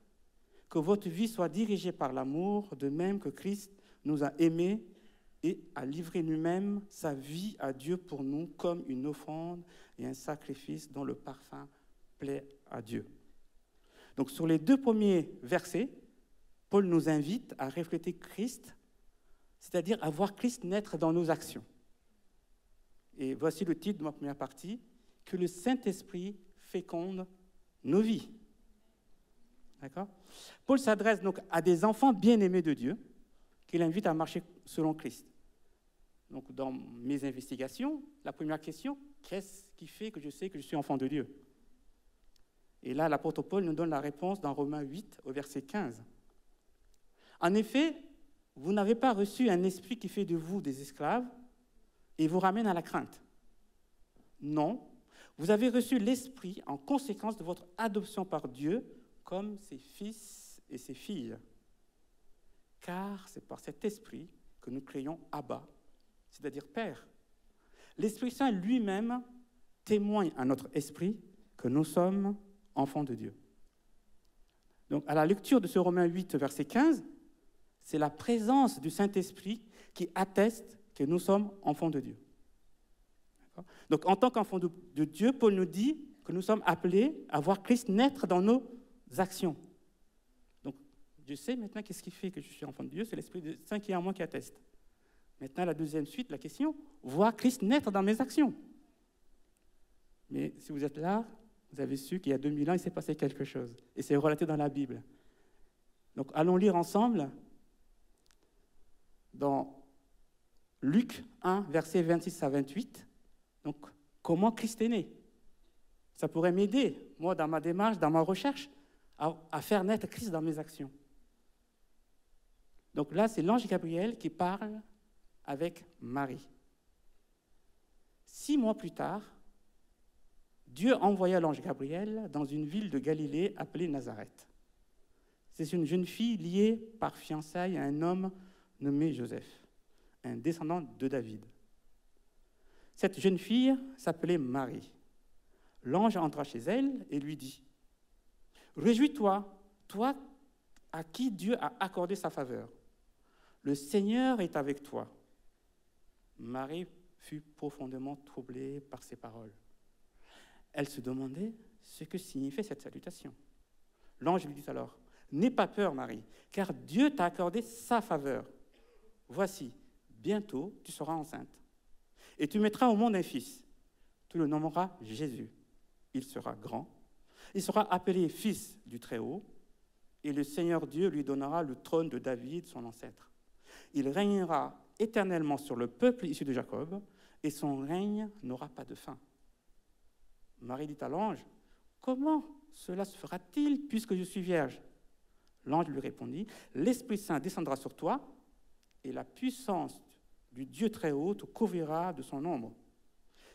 Speaker 6: que votre vie soit dirigée par l'amour, de même que Christ nous a aimés et a livré lui-même sa vie à Dieu pour nous comme une offrande et un sacrifice dont le parfum plaît à Dieu. Donc sur les 2 premiers versets, Paul nous invite à refléter Christ, c'est-à-dire à voir Christ naître dans nos actions. Et voici le titre de ma première partie, « Que le Saint-Esprit féconde nos vies ». D'accord ? Paul s'adresse donc à des enfants bien-aimés de Dieu, qu'il invite à marcher selon Christ. Donc dans mes investigations, la première question, qu'est-ce qui fait que je sais que je suis enfant de Dieu ? Et là, l'apôtre Paul nous donne la réponse dans Romains 8, au verset 15. En effet, vous n'avez pas reçu un esprit qui fait de vous des esclaves, et vous ramène à la crainte. Non, vous avez reçu l'Esprit en conséquence de votre adoption par Dieu comme ses fils et ses filles. Car c'est par cet Esprit que nous crions « Abba », c'est-à-dire « Père ». L'Esprit Saint lui-même témoigne à notre esprit que nous sommes enfants de Dieu. Donc, à la lecture de ce Romains 8, verset 15, c'est la présence du Saint-Esprit qui atteste que nous sommes enfants de Dieu. D'accord ? Donc, en tant qu'enfants de Dieu, Paul nous dit que nous sommes appelés à voir Christ naître dans nos actions. Donc, je sais maintenant qu'est-ce qui fait que je suis enfant de Dieu, c'est l'Esprit Saint qui est en moi qui atteste. Maintenant, la deuxième suite, la question, voir Christ naître dans mes actions. Mais si vous êtes là, Vous avez su qu'il y a 2000 ans, il s'est passé quelque chose. Et c'est relaté dans la Bible. Donc, allons lire ensemble dans Luc 1, versets 26 à 28. Donc, comment Christ est né? Ça pourrait m'aider, moi, dans ma démarche, dans ma recherche, à faire naître Christ dans mes actions. Donc là, c'est l'ange Gabriel qui parle avec Marie. 6 mois plus tard, Dieu envoya l'ange Gabriel dans une ville de Galilée appelée Nazareth. C'est une jeune fille liée par fiançailles à un homme nommé Joseph, un descendant de David. Cette jeune fille s'appelait Marie. L'ange entra chez elle et lui dit « Réjouis-toi, toi à qui Dieu a accordé sa faveur. Le Seigneur est avec toi. » Marie fut profondément troublée par ces paroles. Elle se demandait ce que signifiait cette salutation. L'ange lui dit alors « N'aie pas peur, Marie, car Dieu t'a accordé sa faveur. Voici, bientôt tu seras enceinte. Et tu mettras au monde un fils. Tu le nommeras Jésus. Il sera grand. Il sera appelé fils du Très-Haut. Et le Seigneur Dieu lui donnera le trône de David, son ancêtre. Il régnera éternellement sur le peuple issu de Jacob, et son règne n'aura pas de fin. » Marie dit à l'ange, « Comment cela se fera-t-il puisque je suis vierge ?» L'ange lui répondit, « L'Esprit Saint descendra sur toi, et la puissance du Dieu Très-Haut te couvrira de son ombre.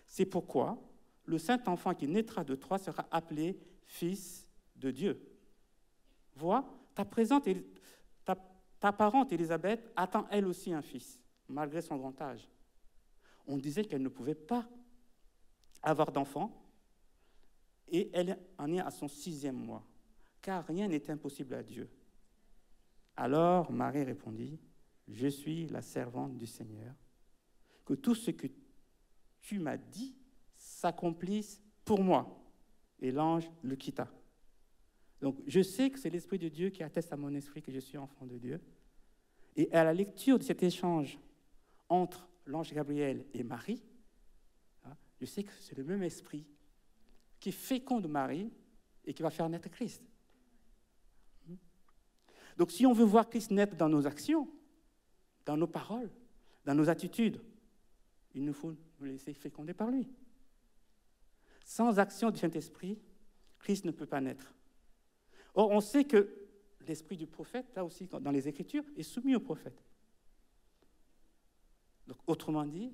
Speaker 6: C'est pourquoi le saint enfant qui naîtra de toi sera appelé Fils de Dieu. Vois, ta parente Élisabeth attend elle aussi un fils, malgré son grand âge. On disait qu'elle ne pouvait pas avoir d'enfant, et elle en est à son 6e mois, car rien n'est impossible à Dieu. Alors Marie répondit, « Je suis la servante du Seigneur, que tout ce que tu m'as dit s'accomplisse pour moi. » Et l'ange le quitta. Donc, je sais que c'est l'Esprit de Dieu qui atteste à mon esprit que je suis enfant de Dieu. Et à la lecture de cet échange entre l'ange Gabriel et Marie, je sais que c'est le même esprit qui féconde Marie et qui va faire naître Christ. Donc, si on veut voir Christ naître dans nos actions, dans nos paroles, dans nos attitudes, il nous faut nous laisser féconder par lui. Sans action du Saint-Esprit, Christ ne peut pas naître. Or, on sait que l'esprit du prophète, là aussi, dans les Écritures, est soumis au prophète. Donc, autrement dit,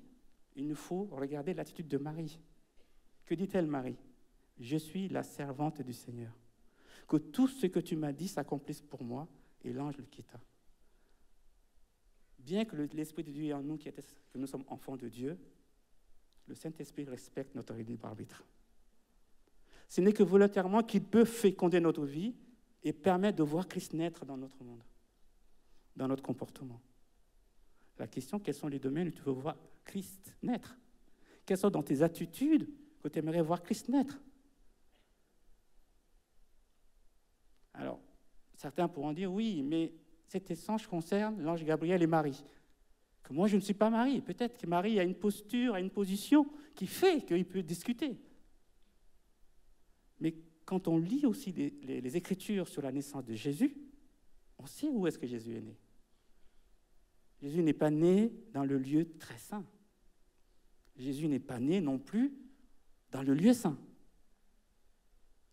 Speaker 6: il nous faut regarder l'attitude de Marie. Que dit-elle, Marie? « Je suis la servante du Seigneur. Que tout ce que tu m'as dit s'accomplisse pour moi. » Et l'ange le quitta. Bien que l'Esprit de Dieu est en nous, que nous sommes enfants de Dieu, le Saint-Esprit respecte notre libre arbitre. Ce n'est que volontairement qu'il peut féconder notre vie et permettre de voir Christ naître dans notre monde, dans notre comportement. La question, quels sont les domaines où tu veux voir Christ naître? Quelles sont dans tes attitudes que tu aimerais voir Christ naître? Alors, certains pourront dire, oui, mais cet échange concerne l'ange Gabriel et Marie. Que moi, je ne suis pas Marie. Peut-être que Marie a une posture, a une position qui fait qu'il peut discuter. Mais quand on lit aussi les Écritures sur la naissance de Jésus, on sait où est-ce que Jésus est né. Jésus n'est pas né dans le lieu très saint. Jésus n'est pas né non plus dans le lieu saint.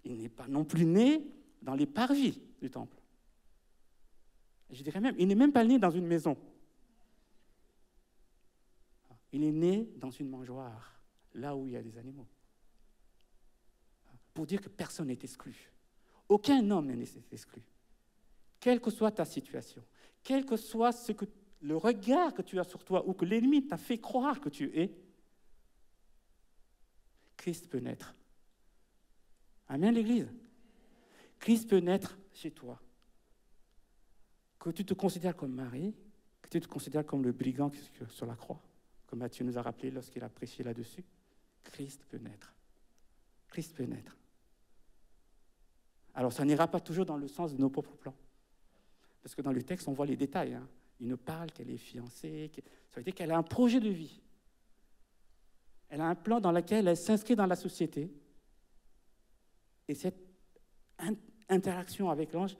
Speaker 6: Il n'est pas non plus né dans les parvis du temple. Je dirais même, il n'est même pas né dans une maison. Il est né dans une mangeoire, là où il y a des animaux. Pour dire que personne n'est exclu. Aucun homme n'est exclu. Quelle que soit ta situation, quel que soit le regard que tu as sur toi ou que l'ennemi t'a fait croire que tu es, Christ peut naître. Amen, l'Église. Christ peut naître chez toi. Que tu te considères comme Marie, que tu te considères comme le brigand sur la croix, comme Matthieu nous a rappelé lorsqu'il a prêché là-dessus, Christ peut naître. Christ peut naître. Alors, ça n'ira pas toujours dans le sens de nos propres plans. Parce que dans le texte, on voit les détails. Hein. Il nous parle qu'elle est fiancée, ça veut dire qu'elle a un projet de vie. Elle a un plan dans lequel elle s'inscrit dans la société. Et cette interaction avec l'ange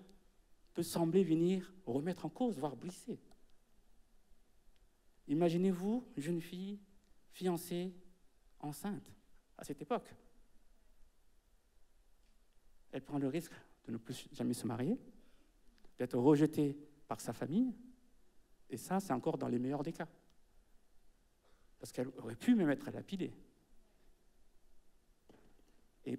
Speaker 6: peut sembler venir remettre en cause, voire briser. Imaginez-vous une jeune fille fiancée, enceinte, à cette époque. Elle prend le risque de ne plus jamais se marier, d'être rejetée par sa famille, et ça, c'est encore dans les meilleurs des cas. Parce qu'elle aurait pu même être lapidée. Et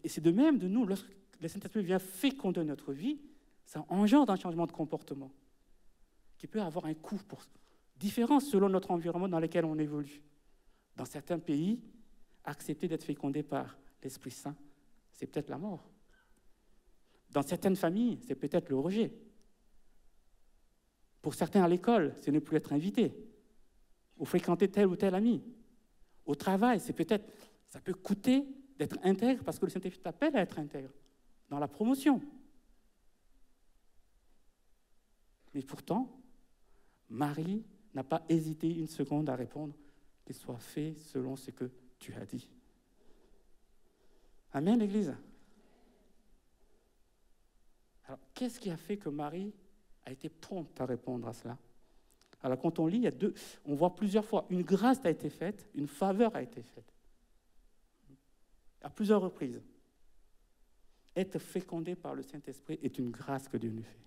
Speaker 6: c'est de même de nous, lorsque le Saint-Esprit vient féconder notre vie, ça engendre un changement de comportement qui peut avoir un coût différent selon notre environnement dans lequel on évolue. Dans certains pays, accepter d'être fécondé par l'Esprit Saint, c'est peut-être la mort. Dans certaines familles, c'est peut-être le rejet. Pour certains à l'école, c'est ne plus être invité ou fréquenter tel ou tel ami. Au travail, ça peut coûter d'être intègre parce que le Saint-Esprit t'appelle à être intègre dans la promotion. Mais pourtant, Marie n'a pas hésité une seconde à répondre « Qu'il soit fait selon ce que tu as dit ». Amen, l'Église. Alors, qu'est-ce qui a fait que Marie a été prompte à répondre à cela? Alors, quand on lit, on voit plusieurs fois, une grâce a été faite, une faveur a été faite. À plusieurs reprises. Être fécondé par le Saint-Esprit est une grâce que Dieu nous fait.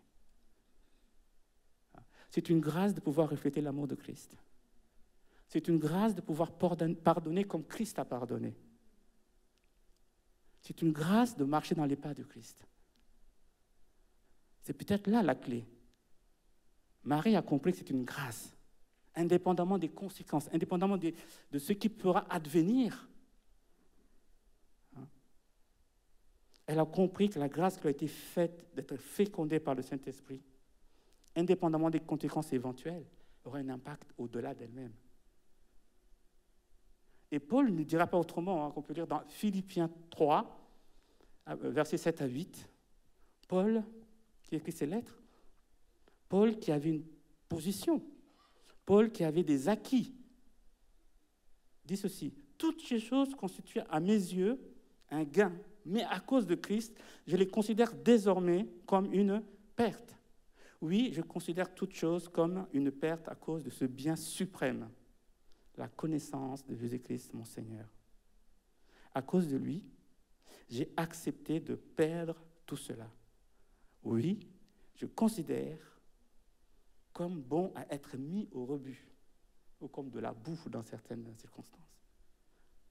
Speaker 6: C'est une grâce de pouvoir refléter l'amour de Christ. C'est une grâce de pouvoir pardonner comme Christ a pardonné. C'est une grâce de marcher dans les pas de Christ. C'est peut-être là la clé. Marie a compris que c'est une grâce, indépendamment des conséquences, indépendamment de ce qui pourra advenir. Elle a compris que la grâce qui lui a été faite d'être fécondée par le Saint-Esprit, indépendamment des conséquences éventuelles, aura un impact au-delà d'elle-même. Et Paul ne dira pas autrement, qu'on peut lire dans Philippiens 3, versets 7 à 8. Paul, qui écrit ces lettres, Paul qui avait une position, Paul qui avait des acquis, dit ceci: toutes ces choses constituent à mes yeux un gain, mais à cause de Christ, je les considère désormais comme une perte. Oui, je considère toutes choses comme une perte à cause de ce bien suprême, la connaissance de Jésus-Christ, mon Seigneur. À cause de lui, j'ai accepté de perdre tout cela. Oui, je considère comme bon à être mis au rebut, ou comme de la boue dans certaines circonstances,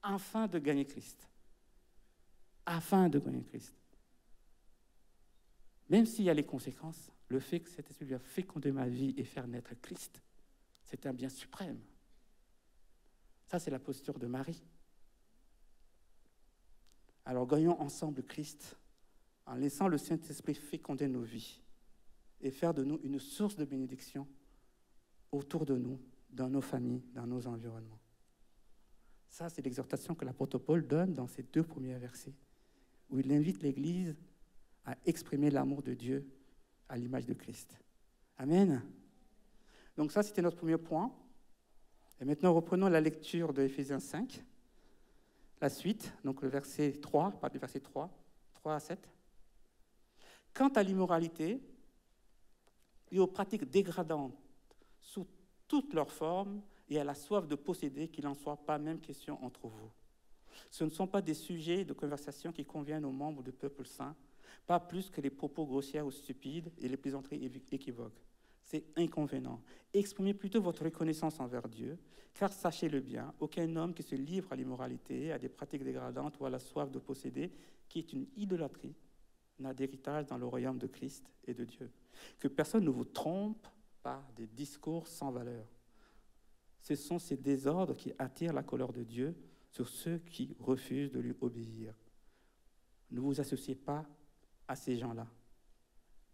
Speaker 6: afin de gagner Christ. Afin de gagner Christ. Même s'il y a les conséquences, le fait que cet esprit lui a fécondé ma vie et faire naître Christ, c'est un bien suprême. Ça, c'est la posture de Marie. Alors, gagnons ensemble Christ en laissant le Saint-Esprit féconder nos vies et faire de nous une source de bénédiction autour de nous, dans nos familles, dans nos environnements. Ça, c'est l'exhortation que l'apôtre Paul donne dans ces 2 premiers versets, où il invite l'Église à exprimer l'amour de Dieu à l'image de Christ. Amen. Donc ça, c'était notre premier point. Et maintenant, reprenons la lecture de Éphésiens 5. La suite, donc le verset 3, pas du verset 3 à 7. Quant à l'immoralité et aux pratiques dégradantes sous toutes leurs formes et à la soif de posséder, qu'il n'en soit pas même question entre vous. Ce ne sont pas des sujets de conversation qui conviennent aux membres du peuple saint, pas plus que les propos grossiers ou stupides et les plaisanteries équivoques. C'est inconvénient. Exprimez plutôt votre reconnaissance envers Dieu, car sachez-le bien, aucun homme qui se livre à l'immoralité, à des pratiques dégradantes ou à la soif de posséder, qui est une idolâtrie, n'a d'héritage dans le royaume de Christ et de Dieu. Que personne ne vous trompe par des discours sans valeur. Ce sont ces désordres qui attirent la colère de Dieu sur ceux qui refusent de lui obéir. Ne vous associez pas à ces gens-là.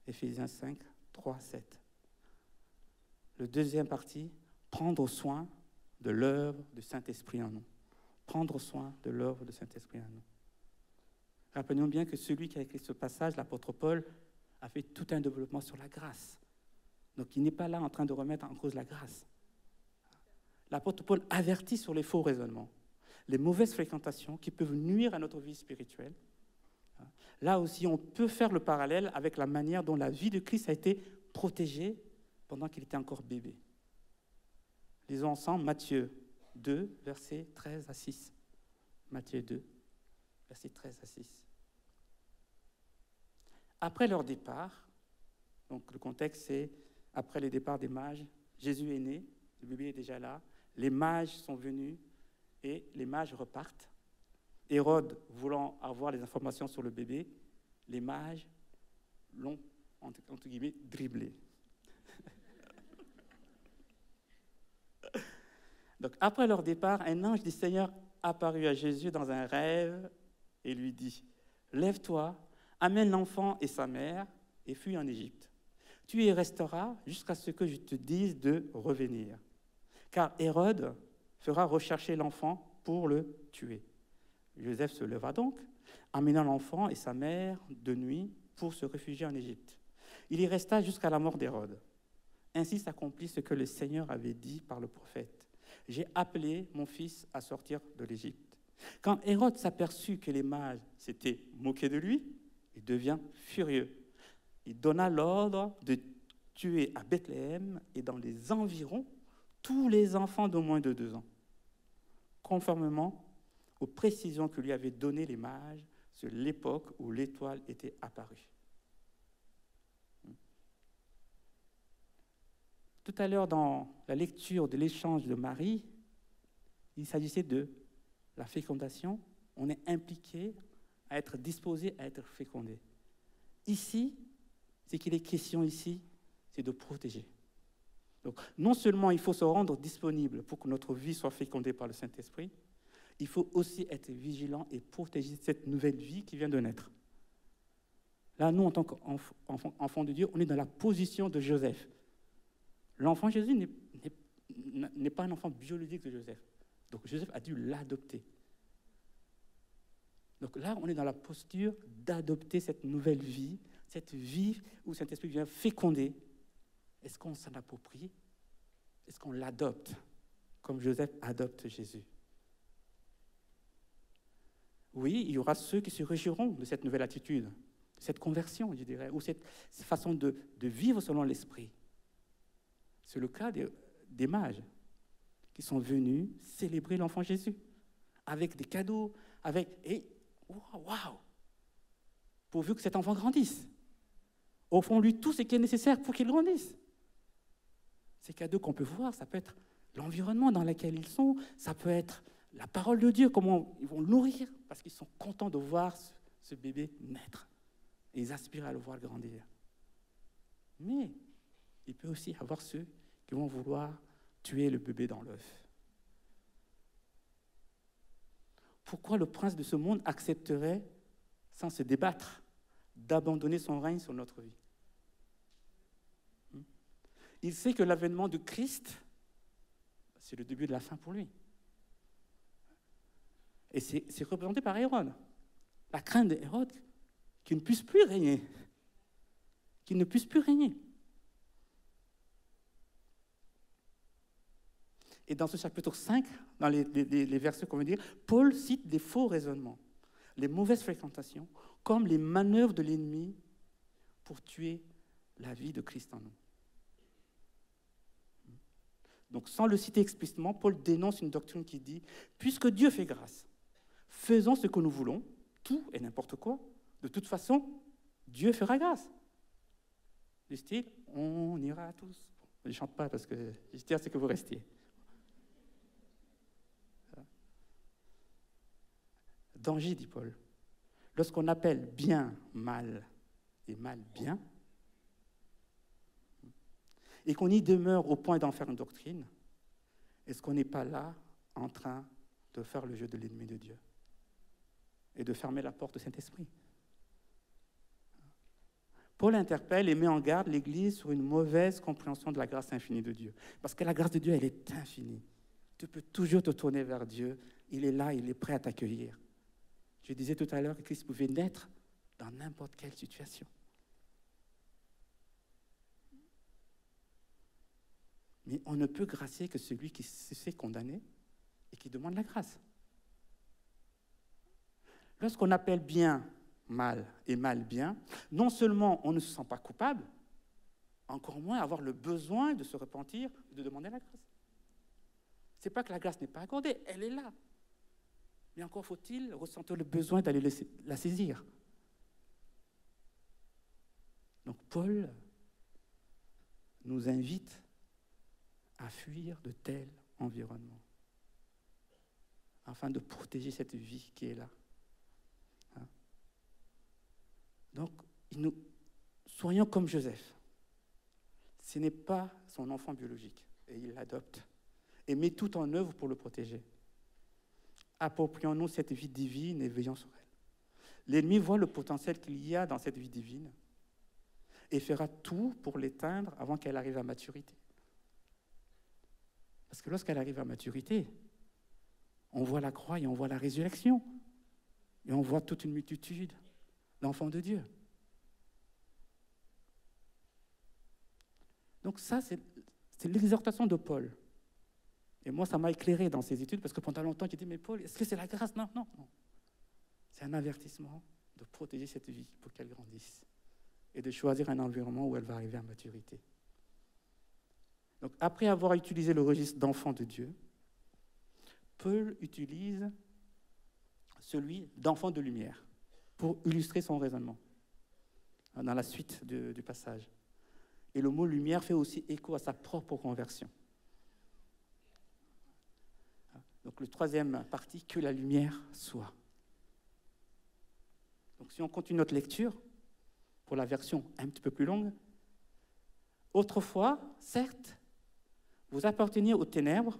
Speaker 6: Éphésiens 5, 3, 7. Le deuxième partie, prendre soin de l'œuvre du Saint-Esprit en nous. Prendre soin de l'œuvre du Saint-Esprit en nous. Rappelons bien que celui qui a écrit ce passage, l'apôtre Paul, a fait tout un développement sur la grâce. Donc il n'est pas là en train de remettre en cause la grâce. L'apôtre Paul avertit sur les faux raisonnements, les mauvaises fréquentations qui peuvent nuire à notre vie spirituelle, Là aussi, on peut faire le parallèle avec la manière dont la vie de Christ a été protégée pendant qu'il était encore bébé. Lisons ensemble Matthieu 2, versets 13 à 6. Matthieu 2, versets 13 à 6. Après leur départ, donc le contexte c'est après le départ des mages, Jésus est né, le bébé est déjà là, les mages sont venus et les mages repartent. Hérode voulant avoir les informations sur le bébé, les mages l'ont, entre guillemets, dribblé. Donc, après leur départ, un ange du Seigneur apparut à Jésus dans un rêve et lui dit « Lève-toi, amène l'enfant et sa mère et fuis en Égypte. Tu y resteras jusqu'à ce que je te dise de revenir. Car Hérode fera rechercher l'enfant pour le tuer. » Joseph se leva donc, amenant l'enfant et sa mère de nuit pour se réfugier en Égypte. Il y resta jusqu'à la mort d'Hérode. Ainsi s'accomplit ce que le Seigneur avait dit par le prophète. « J'ai appelé mon fils à sortir de l'Égypte. » Quand Hérode s'aperçut que les mages s'étaient moqués de lui, il devint furieux. Il donna l'ordre de tuer à Bethléem et dans les environs tous les enfants de moins de 2 ans, conformément aux précisions que lui avaient données les mages sur l'époque où l'étoile était apparue. Tout à l'heure, dans la lecture de l'échange de Marie, il s'agissait de la fécondation. On est impliqué à être disposé à être fécondé. Ici, ce qu'il est question ici, c'est de protéger. Donc, non seulement il faut se rendre disponible pour que notre vie soit fécondée par le Saint-Esprit, il faut aussi être vigilant et protéger cette nouvelle vie qui vient de naître. Là, nous, en tant qu'enfants de Dieu, on est dans la position de Joseph. L'enfant Jésus n'est pas un enfant biologique de Joseph. Donc Joseph a dû l'adopter. Donc là, on est dans la posture d'adopter cette nouvelle vie, cette vie où le Saint-Esprit vient féconder. Est-ce qu'on s'en approprie? Est-ce qu'on l'adopte comme Joseph adopte Jésus? Oui, il y aura ceux qui se réjouiront de cette nouvelle attitude, cette conversion, je dirais, ou cette façon de vivre selon l'Esprit. C'est le cas des mages qui sont venus célébrer l'enfant Jésus avec des cadeaux, et waouh, pourvu que cet enfant grandisse. Offrons-lui tout ce qui est nécessaire pour qu'il grandisse. Ces cadeaux qu'on peut voir, ça peut être l'environnement dans lequel ils sont, ça peut être la parole de Dieu, comment ils vont le nourrir, parce qu'ils sont contents de voir ce bébé naître. Et ils aspirent à le voir grandir. Mais il peut aussi y avoir ceux qui vont vouloir tuer le bébé dans l'œuf. Pourquoi le prince de ce monde accepterait, sans se débattre, d'abandonner son règne sur notre vie? Il sait que l'avènement de Christ, c'est le début de la fin pour lui. Et c'est représenté par Hérode. La crainte d'Hérode qu'il ne puisse plus régner. Qu'il ne puisse plus régner. Et dans ce chapitre 5, dans les versets qu'on veut dire, Paul cite des faux raisonnements, les mauvaises fréquentations, comme les manœuvres de l'ennemi pour tuer la vie de Christ en nous. Donc, sans le citer explicitement, Paul dénonce une doctrine qui dit « Puisque Dieu fait grâce, faisons ce que nous voulons, tout et n'importe quoi, de toute façon, Dieu fera grâce. » Du style « On ira tous. » Je ne chante pas parce que j'espère c'est que vous restiez. Danger, dit Paul. Lorsqu'on appelle bien mal et mal bien, et qu'on y demeure au point d'en faire une doctrine, est-ce qu'on n'est pas là en train de faire le jeu de l'ennemi de Dieu et de fermer la porte au Saint-Esprit? Paul interpelle et met en garde l'Église sur une mauvaise compréhension de la grâce infinie de Dieu. Parce que la grâce de Dieu, elle est infinie. Tu peux toujours te tourner vers Dieu. Il est là, il est prêt à t'accueillir. Je disais tout à l'heure que Christ pouvait naître dans n'importe quelle situation. Mais on ne peut gracier que celui qui se sait condamné et qui demande la grâce. Lorsqu'on appelle bien mal et mal bien, non seulement on ne se sent pas coupable, encore moins avoir le besoin de se repentir, de demander la grâce. Ce n'est pas que la grâce n'est pas accordée, elle est là. Mais encore faut-il ressentir le besoin d'aller la saisir. Donc Paul nous invite à fuir de tels environnements afin de protéger cette vie qui est là. Hein? Donc, soyons comme Joseph. Ce n'est pas son enfant biologique et il l'adopte et met tout en œuvre pour le protéger. Approprions-nous cette vie divine et veillons sur elle. L'ennemi voit le potentiel qu'il y a dans cette vie divine et fera tout pour l'éteindre avant qu'elle arrive à maturité. Parce que lorsqu'elle arrive à maturité, on voit la croix et on voit la résurrection. Et on voit toute une multitude d'enfants de Dieu. Donc ça, c'est l'exhortation de Paul. Et moi, ça m'a éclairé dans ces études, parce que pendant longtemps, j'ai dit, mais Paul, est-ce que c'est la grâce? Non, non, non. C'est un avertissement de protéger cette vie pour qu'elle grandisse et de choisir un environnement où elle va arriver à maturité. Donc, après avoir utilisé le registre d'enfant de Dieu, Paul utilise celui d'enfant de lumière pour illustrer son raisonnement dans la suite du passage. Et le mot lumière fait aussi écho à sa propre conversion. Donc, le troisième partie, que la lumière soit. Donc, si on continue notre lecture, pour la version un petit peu plus longue, autrefois, certes, vous apparteniez aux ténèbres,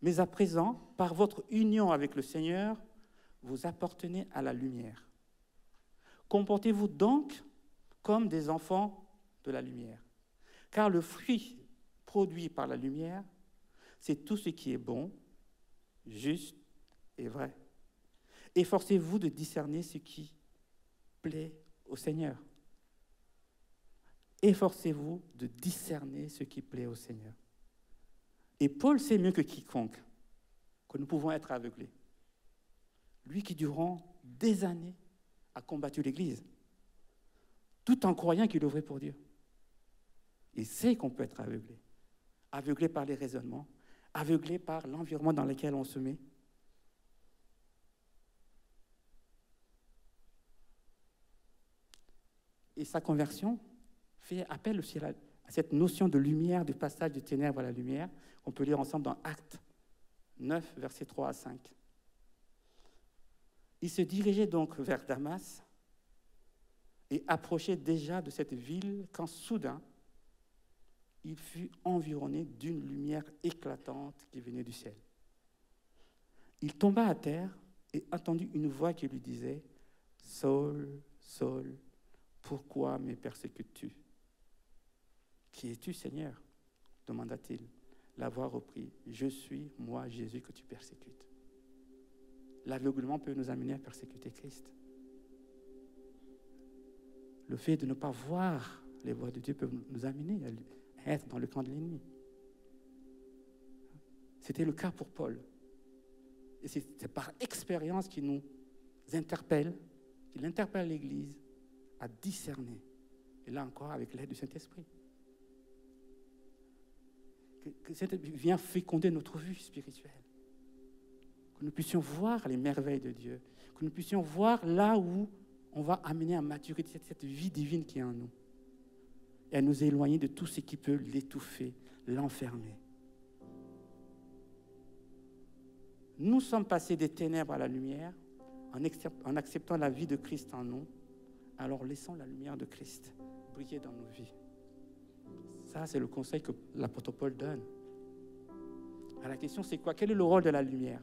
Speaker 6: mais à présent, par votre union avec le Seigneur, vous appartenez à la lumière. Comportez-vous donc comme des enfants de la lumière. Car le fruit produit par la lumière, c'est tout ce qui est bon, juste et vrai. Efforcez-vous de discerner ce qui plaît au Seigneur. Efforcez-vous de discerner ce qui plaît au Seigneur. Et Paul sait mieux que quiconque que nous pouvons être aveuglés. Lui qui, durant des années, a combattu l'Église, tout en croyant qu'il œuvrait pour Dieu. Il sait qu'on peut être aveuglé. Aveuglé par les raisonnements, aveuglé par l'environnement dans lequel on se met. Et sa conversion fait appel aussi à cette notion de lumière, du passage des ténèbres à la lumière, qu'on peut lire ensemble dans Actes 9, versets 3 à 5. Il se dirigeait donc vers Damas et approchait déjà de cette ville quand soudain, il fut environné d'une lumière éclatante qui venait du ciel. Il tomba à terre et entendit une voix qui lui disait « Saul, Saul, pourquoi me persécutes-tu » ? « Qui es-tu, Seigneur » demanda-t-il. La voix reprit « Je suis, moi, Jésus, que tu persécutes. » L'aveuglement peut nous amener à persécuter Christ. Le fait de ne pas voir les voies de Dieu peut nous amener à être dans le camp de l'ennemi. C'était le cas pour Paul. Et c'est par expérience qu'il nous interpelle, qu'il interpelle l'Église à discerner. Et là encore, avec l'aide du Saint-Esprit. Que cet esprit vienne féconder notre vue spirituelle. Que nous puissions voir les merveilles de Dieu. Que nous puissions voir là où on va amener à maturité cette vie divine qui est en nous. Et à nous éloigner de tout ce qui peut l'étouffer, l'enfermer. Nous sommes passés des ténèbres à la lumière en acceptant la vie de Christ en nous. Alors laissons la lumière de Christ briller dans nos vies. Ça, c'est le conseil que l'apôtre Paul donne. Alors, la question, c'est quoi? Quel est le rôle de la lumière?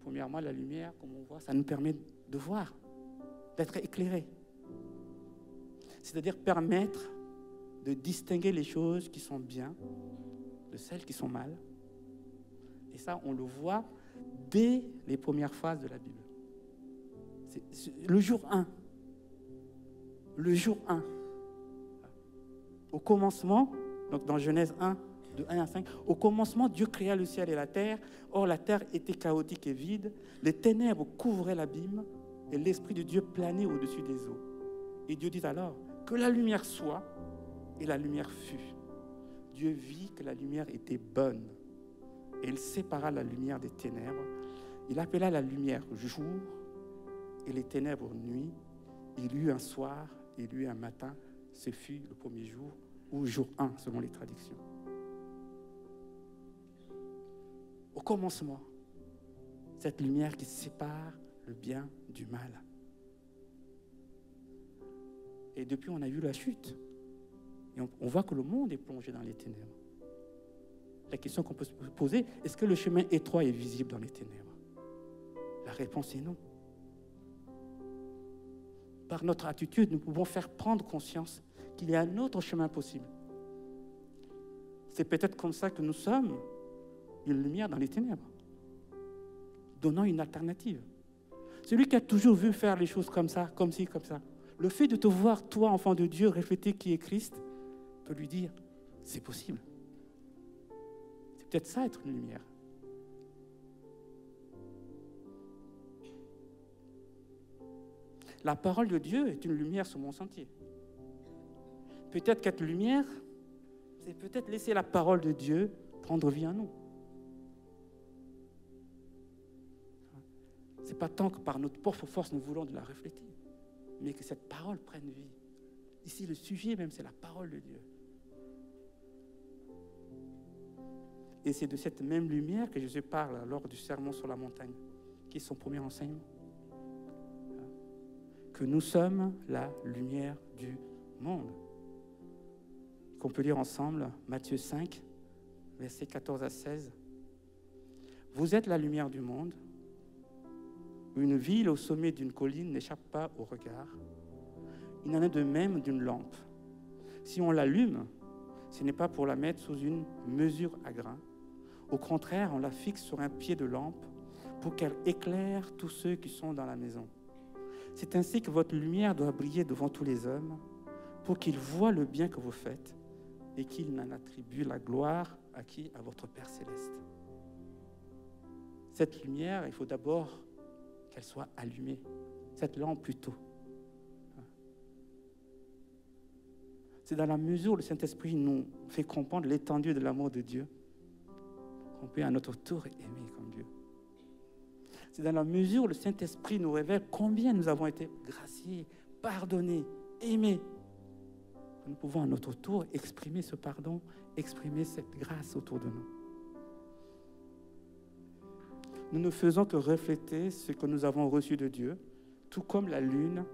Speaker 6: Premièrement, la lumière, comme on voit, ça nous permet de voir, d'être éclairés. C'est-à-dire permettre de distinguer les choses qui sont bien de celles qui sont mal. Et ça, on le voit dès les premières phases de la Bible. C'est le jour 1. Le jour 1. Au commencement, donc dans Genèse 1, de 1 à 5, au commencement, Dieu créa le ciel et la terre. Or, la terre était chaotique et vide. Les ténèbres couvraient l'abîme et l'Esprit de Dieu planait au-dessus des eaux. Et Dieu dit alors, que la lumière soit, et la lumière fut. Dieu vit que la lumière était bonne, et il sépara la lumière des ténèbres. Il appela la lumière jour, et les ténèbres nuit. Il y eut un soir, il y eut un matin. Ce fut le premier jour, ou jour 1, selon les traductions. Au commencement, cette lumière qui sépare le bien du mal. Et depuis, on a vu la chute. Et on voit que le monde est plongé dans les ténèbres. La question qu'on peut se poser, est-ce que le chemin étroit est visible dans les ténèbres? La réponse est non. Par notre attitude, nous pouvons faire prendre conscience qu'il y a un autre chemin possible. C'est peut-être comme ça que nous sommes une lumière dans les ténèbres, donnant une alternative. Celui qui a toujours vu faire les choses comme ça, comme ci, comme ça, le fait de te voir, toi, enfant de Dieu, refléter qui est Christ, peut lui dire, c'est possible. C'est peut-être ça, être une lumière. La parole de Dieu est une lumière sur mon sentier. Peut-être qu'être lumière, c'est peut-être laisser la parole de Dieu prendre vie en nous. Ce n'est pas tant que par notre propre force nous voulons de la refléter, mais que cette parole prenne vie. Ici, le sujet même, c'est la parole de Dieu. Et c'est de cette même lumière que Jésus parle lors du sermon sur la montagne, qui est son premier enseignement. Que nous sommes la lumière du monde. Qu'on peut lire ensemble Matthieu 5, versets 14 à 16. Vous êtes la lumière du monde. Une ville au sommet d'une colline n'échappe pas au regard. Il en est de même d'une lampe. Si on l'allume, ce n'est pas pour la mettre sous une mesure à grains. Au contraire, on la fixe sur un pied de lampe pour qu'elle éclaire tous ceux qui sont dans la maison. C'est ainsi que votre lumière doit briller devant tous les hommes pour qu'ils voient le bien que vous faites et qu'ils en attribuent la gloire à qui? À votre Père Céleste. Cette lumière, il faut d'abord qu'elle soit allumée. Cette lampe plutôt. C'est dans la mesure où le Saint-Esprit nous fait comprendre l'étendue de l'amour de Dieu qu'on peut à notre tour aimer comme Dieu. C'est dans la mesure où le Saint-Esprit nous révèle combien nous avons été graciés, pardonnés, aimés. Nous pouvons à notre tour exprimer ce pardon, exprimer cette grâce autour de nous. Nous ne faisons que refléter ce que nous avons reçu de Dieu, tout comme la lune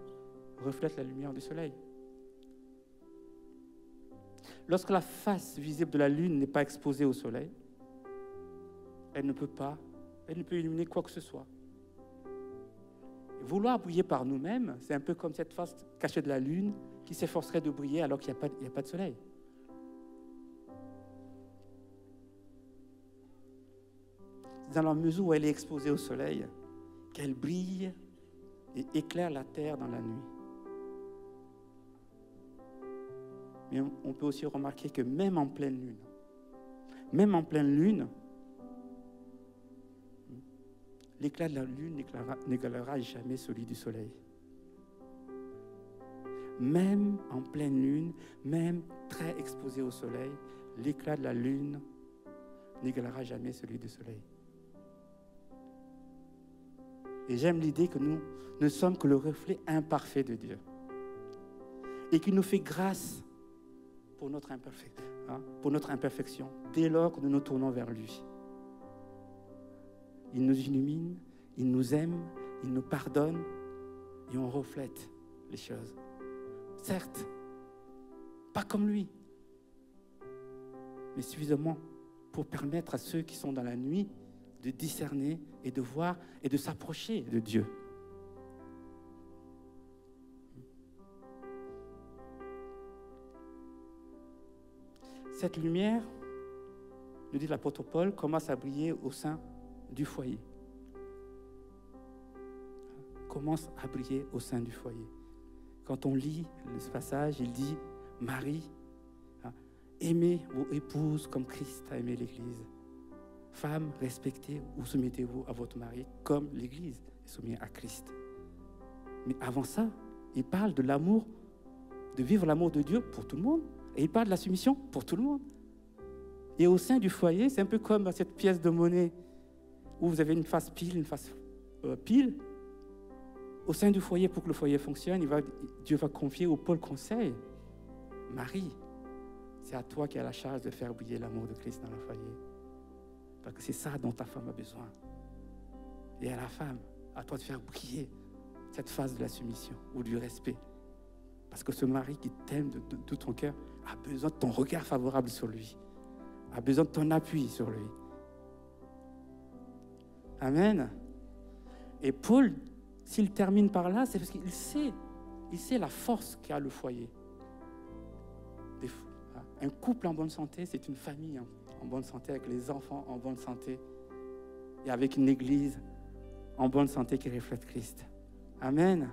Speaker 6: reflète la lumière du soleil. Lorsque la face visible de la lune n'est pas exposée au soleil, elle ne peut illuminer quoi que ce soit. Et vouloir briller par nous-mêmes, c'est un peu comme cette face cachée de la lune qui s'efforcerait de briller alors qu'il n'y a pas de soleil. Dans la mesure où elle est exposée au soleil, qu'elle brille et éclaire la terre dans la nuit. Mais on peut aussi remarquer que même en pleine lune, l'éclat de la lune n'égalera jamais celui du soleil. Même en pleine lune, même très exposé au soleil, l'éclat de la lune n'égalera jamais celui du soleil. Et j'aime l'idée que nous ne sommes que le reflet imparfait de Dieu. Et qu'il nous fait grâce pour notre imperfection, dès lors que nous nous tournons vers lui. Il nous illumine, il nous aime, il nous pardonne et on reflète les choses. Certes, pas comme lui, mais suffisamment pour permettre à ceux qui sont dans la nuit de discerner et de voir et de s'approcher de Dieu. Cette lumière, nous dit l'apôtre Paul, commence à briller au sein du foyer. Commence à briller au sein du foyer. Quand on lit ce passage, il dit « Marie, aimez vos épouses comme Christ a aimé l'Église. Femmes, respectez ou soumettez-vous à votre mari comme l'Église est soumise à Christ. » Mais avant ça, il parle de l'amour, de vivre l'amour de Dieu pour tout le monde. Et il parle de la soumission pour tout le monde. Et au sein du foyer, c'est un peu comme cette pièce de monnaie où vous avez une face pile, une face pile. Au sein du foyer, pour que le foyer fonctionne, Dieu va confier au pôle conseil. Marie, c'est à toi qui as la charge de faire briller l'amour de Christ dans le foyer. Parce que c'est ça dont ta femme a besoin. Et à la femme, à toi de faire briller cette phase de la soumission ou du respect. Parce que ce mari qui t'aime de tout ton cœur a besoin de ton regard favorable sur lui, a besoin de ton appui sur lui. Amen. Et Paul, s'il termine par là, c'est parce qu'il sait la force qu'a le foyer. Un couple en bonne santé, c'est une famille en bonne santé, avec les enfants en bonne santé, et avec une église en bonne santé qui reflète Christ. Amen.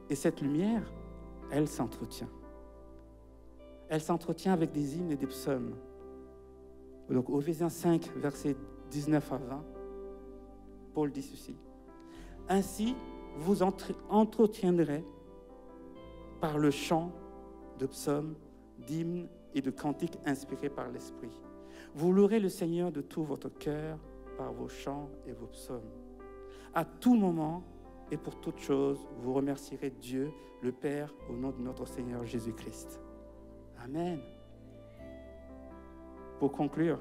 Speaker 6: Et cette lumière, elle s'entretient. Elle s'entretient avec des hymnes et des psaumes. Donc, au Éphésiens 5, versets 19 à 20, Paul dit ceci. Ainsi, vous entretiendrez par le chant de psaumes, d'hymnes et de cantiques inspirés par l'Esprit. Vous louerez le Seigneur de tout votre cœur par vos chants et vos psaumes. À tout moment et pour toute chose, vous remercierez Dieu, le Père, au nom de notre Seigneur Jésus-Christ. Amen. Pour conclure,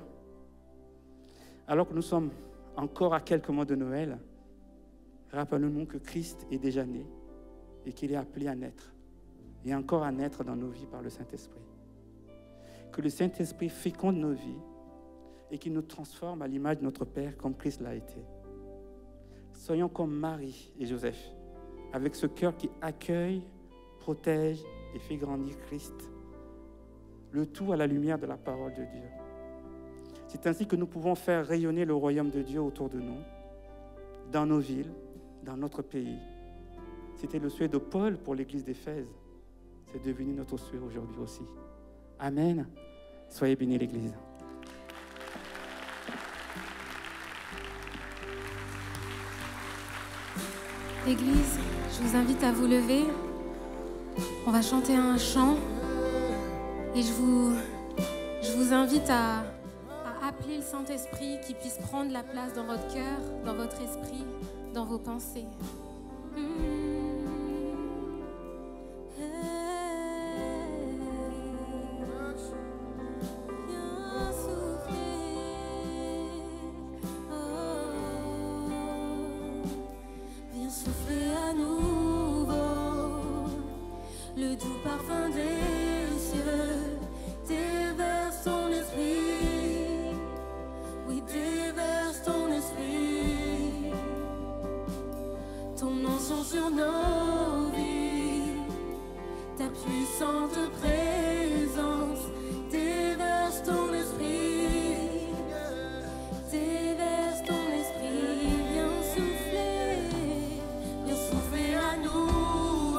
Speaker 6: alors que nous sommes encore à quelques mois de Noël, rappelons-nous que Christ est déjà né et qu'il est appelé à naître et encore à naître dans nos vies par le Saint-Esprit. Que le Saint-Esprit féconde nos vies et qu'il nous transforme à l'image de notre Père comme Christ l'a été. Soyons comme Marie et Joseph, avec ce cœur qui accueille, protège et fait grandir Christ, le tout à la lumière de la parole de Dieu. C'est ainsi que nous pouvons faire rayonner le royaume de Dieu autour de nous, dans nos villes, dans notre pays. C'était le souhait de Paul pour l'église d'Éphèse. C'est devenu notre souhait aujourd'hui aussi. Amen. Soyez bénis, l'église.
Speaker 2: Église, je vous invite à vous lever. On va chanter un chant et je vous invite à appeler le Saint-Esprit qui puisse prendre la place dans votre cœur, dans votre esprit, dans vos pensées. Souffler à nouveau le doux parfum des cieux, déverse ton esprit, oui déverse ton esprit, ton onction sur nos vies, ta puissante présence, déverse ton esprit, déverse ton esprit, viens souffler. Souffler à nous,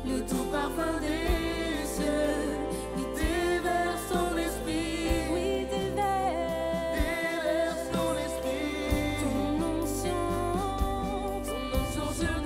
Speaker 2: le doux parfum des cieux, oui déverse ton esprit, oui déverse ton esprit, ton onction sur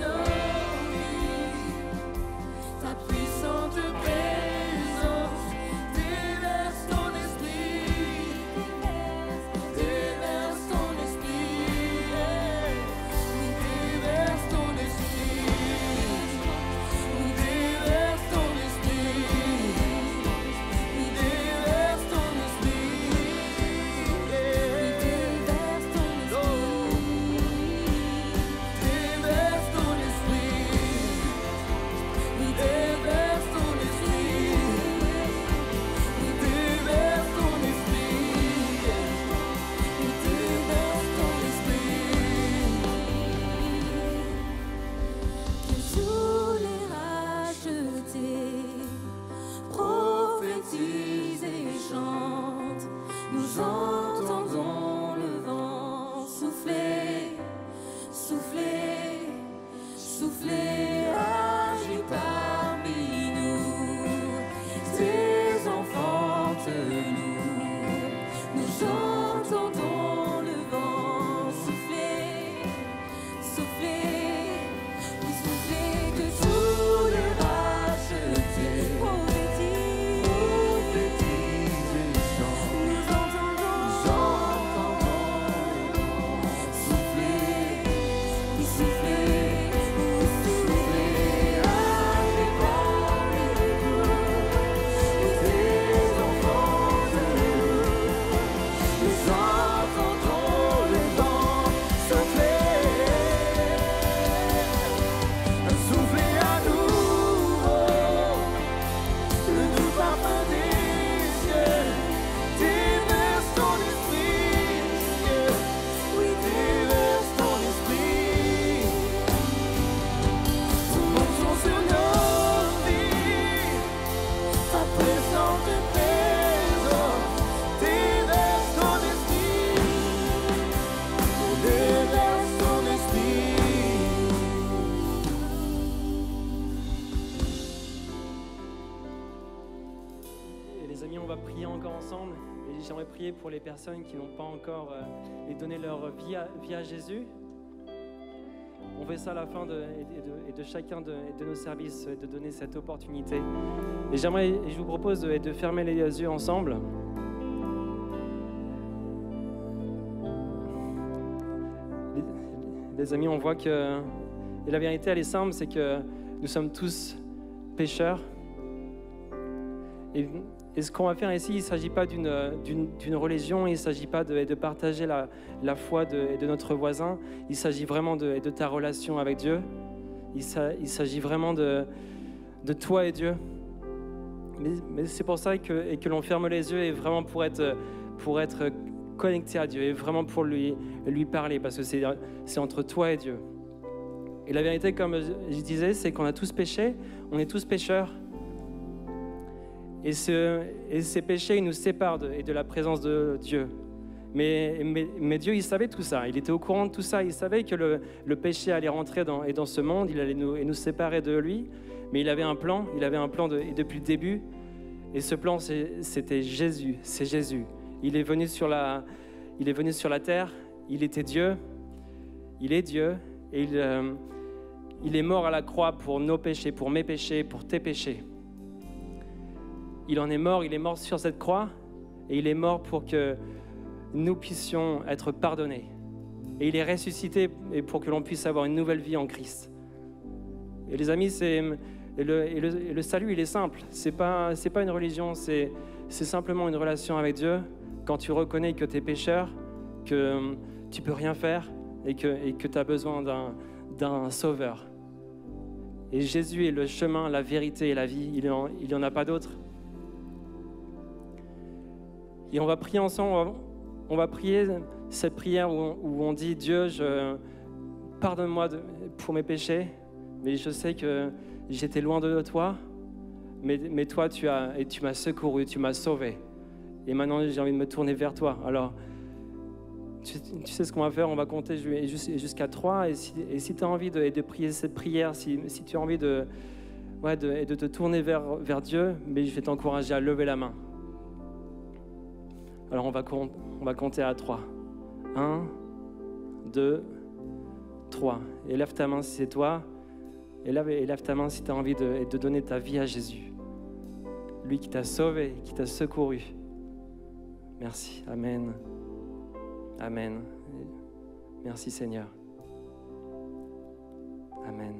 Speaker 3: j'aimerais prier pour les personnes qui n'ont pas encore donné leur vie à Jésus. On fait ça à la fin de chacun de nos services, de donner cette opportunité. Et je vous propose de fermer les yeux ensemble. Les amis, on voit que... Et la vérité, elle est simple, c'est que nous sommes tous pécheurs. Et ce qu'on va faire ici, il ne s'agit pas d'une religion, il ne s'agit pas de partager la foi de notre voisin, il s'agit vraiment de ta relation avec Dieu. Il s'agit vraiment de toi et Dieu. Mais c'est pour ça que l'on ferme les yeux, et vraiment pour être connecté à Dieu, et vraiment pour lui parler, parce que c'est entre toi et Dieu. Et la vérité, comme je disais, c'est qu'on a tous péché, on est tous pécheurs. Et ces péchés, ils nous séparent de la présence de Dieu. Mais Dieu, il savait tout ça. Il était au courant de tout ça. Il savait que le péché allait rentrer dans ce monde. Il allait nous séparer de lui. Mais il avait un plan. Il avait un plan depuis le début. Et ce plan, c'était Jésus. C'est Jésus. Il est venu sur la terre. Il était Dieu. Il est Dieu. Et il est mort à la croix pour nos péchés, pour mes péchés, pour tes péchés. Il en est mort, il est mort sur cette croix, et il est mort pour que nous puissions être pardonnés. Et il est ressuscité pour que l'on puisse avoir une nouvelle vie en Christ. Et les amis, le salut, il est simple. C'est pas une religion, c'est simplement une relation avec Dieu. Quand tu reconnais que tu es pécheur, que tu peux rien faire, et que tu as besoin d'un sauveur. Et Jésus est le chemin, la vérité et la vie. Il n'y en a pas d'autre. Et on va prier ensemble, on va prier cette prière où on dit « Dieu, pardonne-moi pour mes péchés, mais je sais que j'étais loin de toi, mais toi, tu m'as secouru, tu m'as sauvé. Et maintenant, j'ai envie de me tourner vers toi. » Alors, tu sais ce qu'on va faire, on va compter jusqu'à 3. Et si tu as envie de prier cette prière, si tu as envie de te tourner vers Dieu, mais je vais t'encourager à lever la main. Alors on va compter à 3. 1, 2, 3. Et lève ta main si c'est toi. Et lève ta main si tu as envie de donner ta vie à Jésus. Lui qui t'a sauvé, qui t'a secouru. Merci. Amen. Amen. Merci Seigneur. Amen.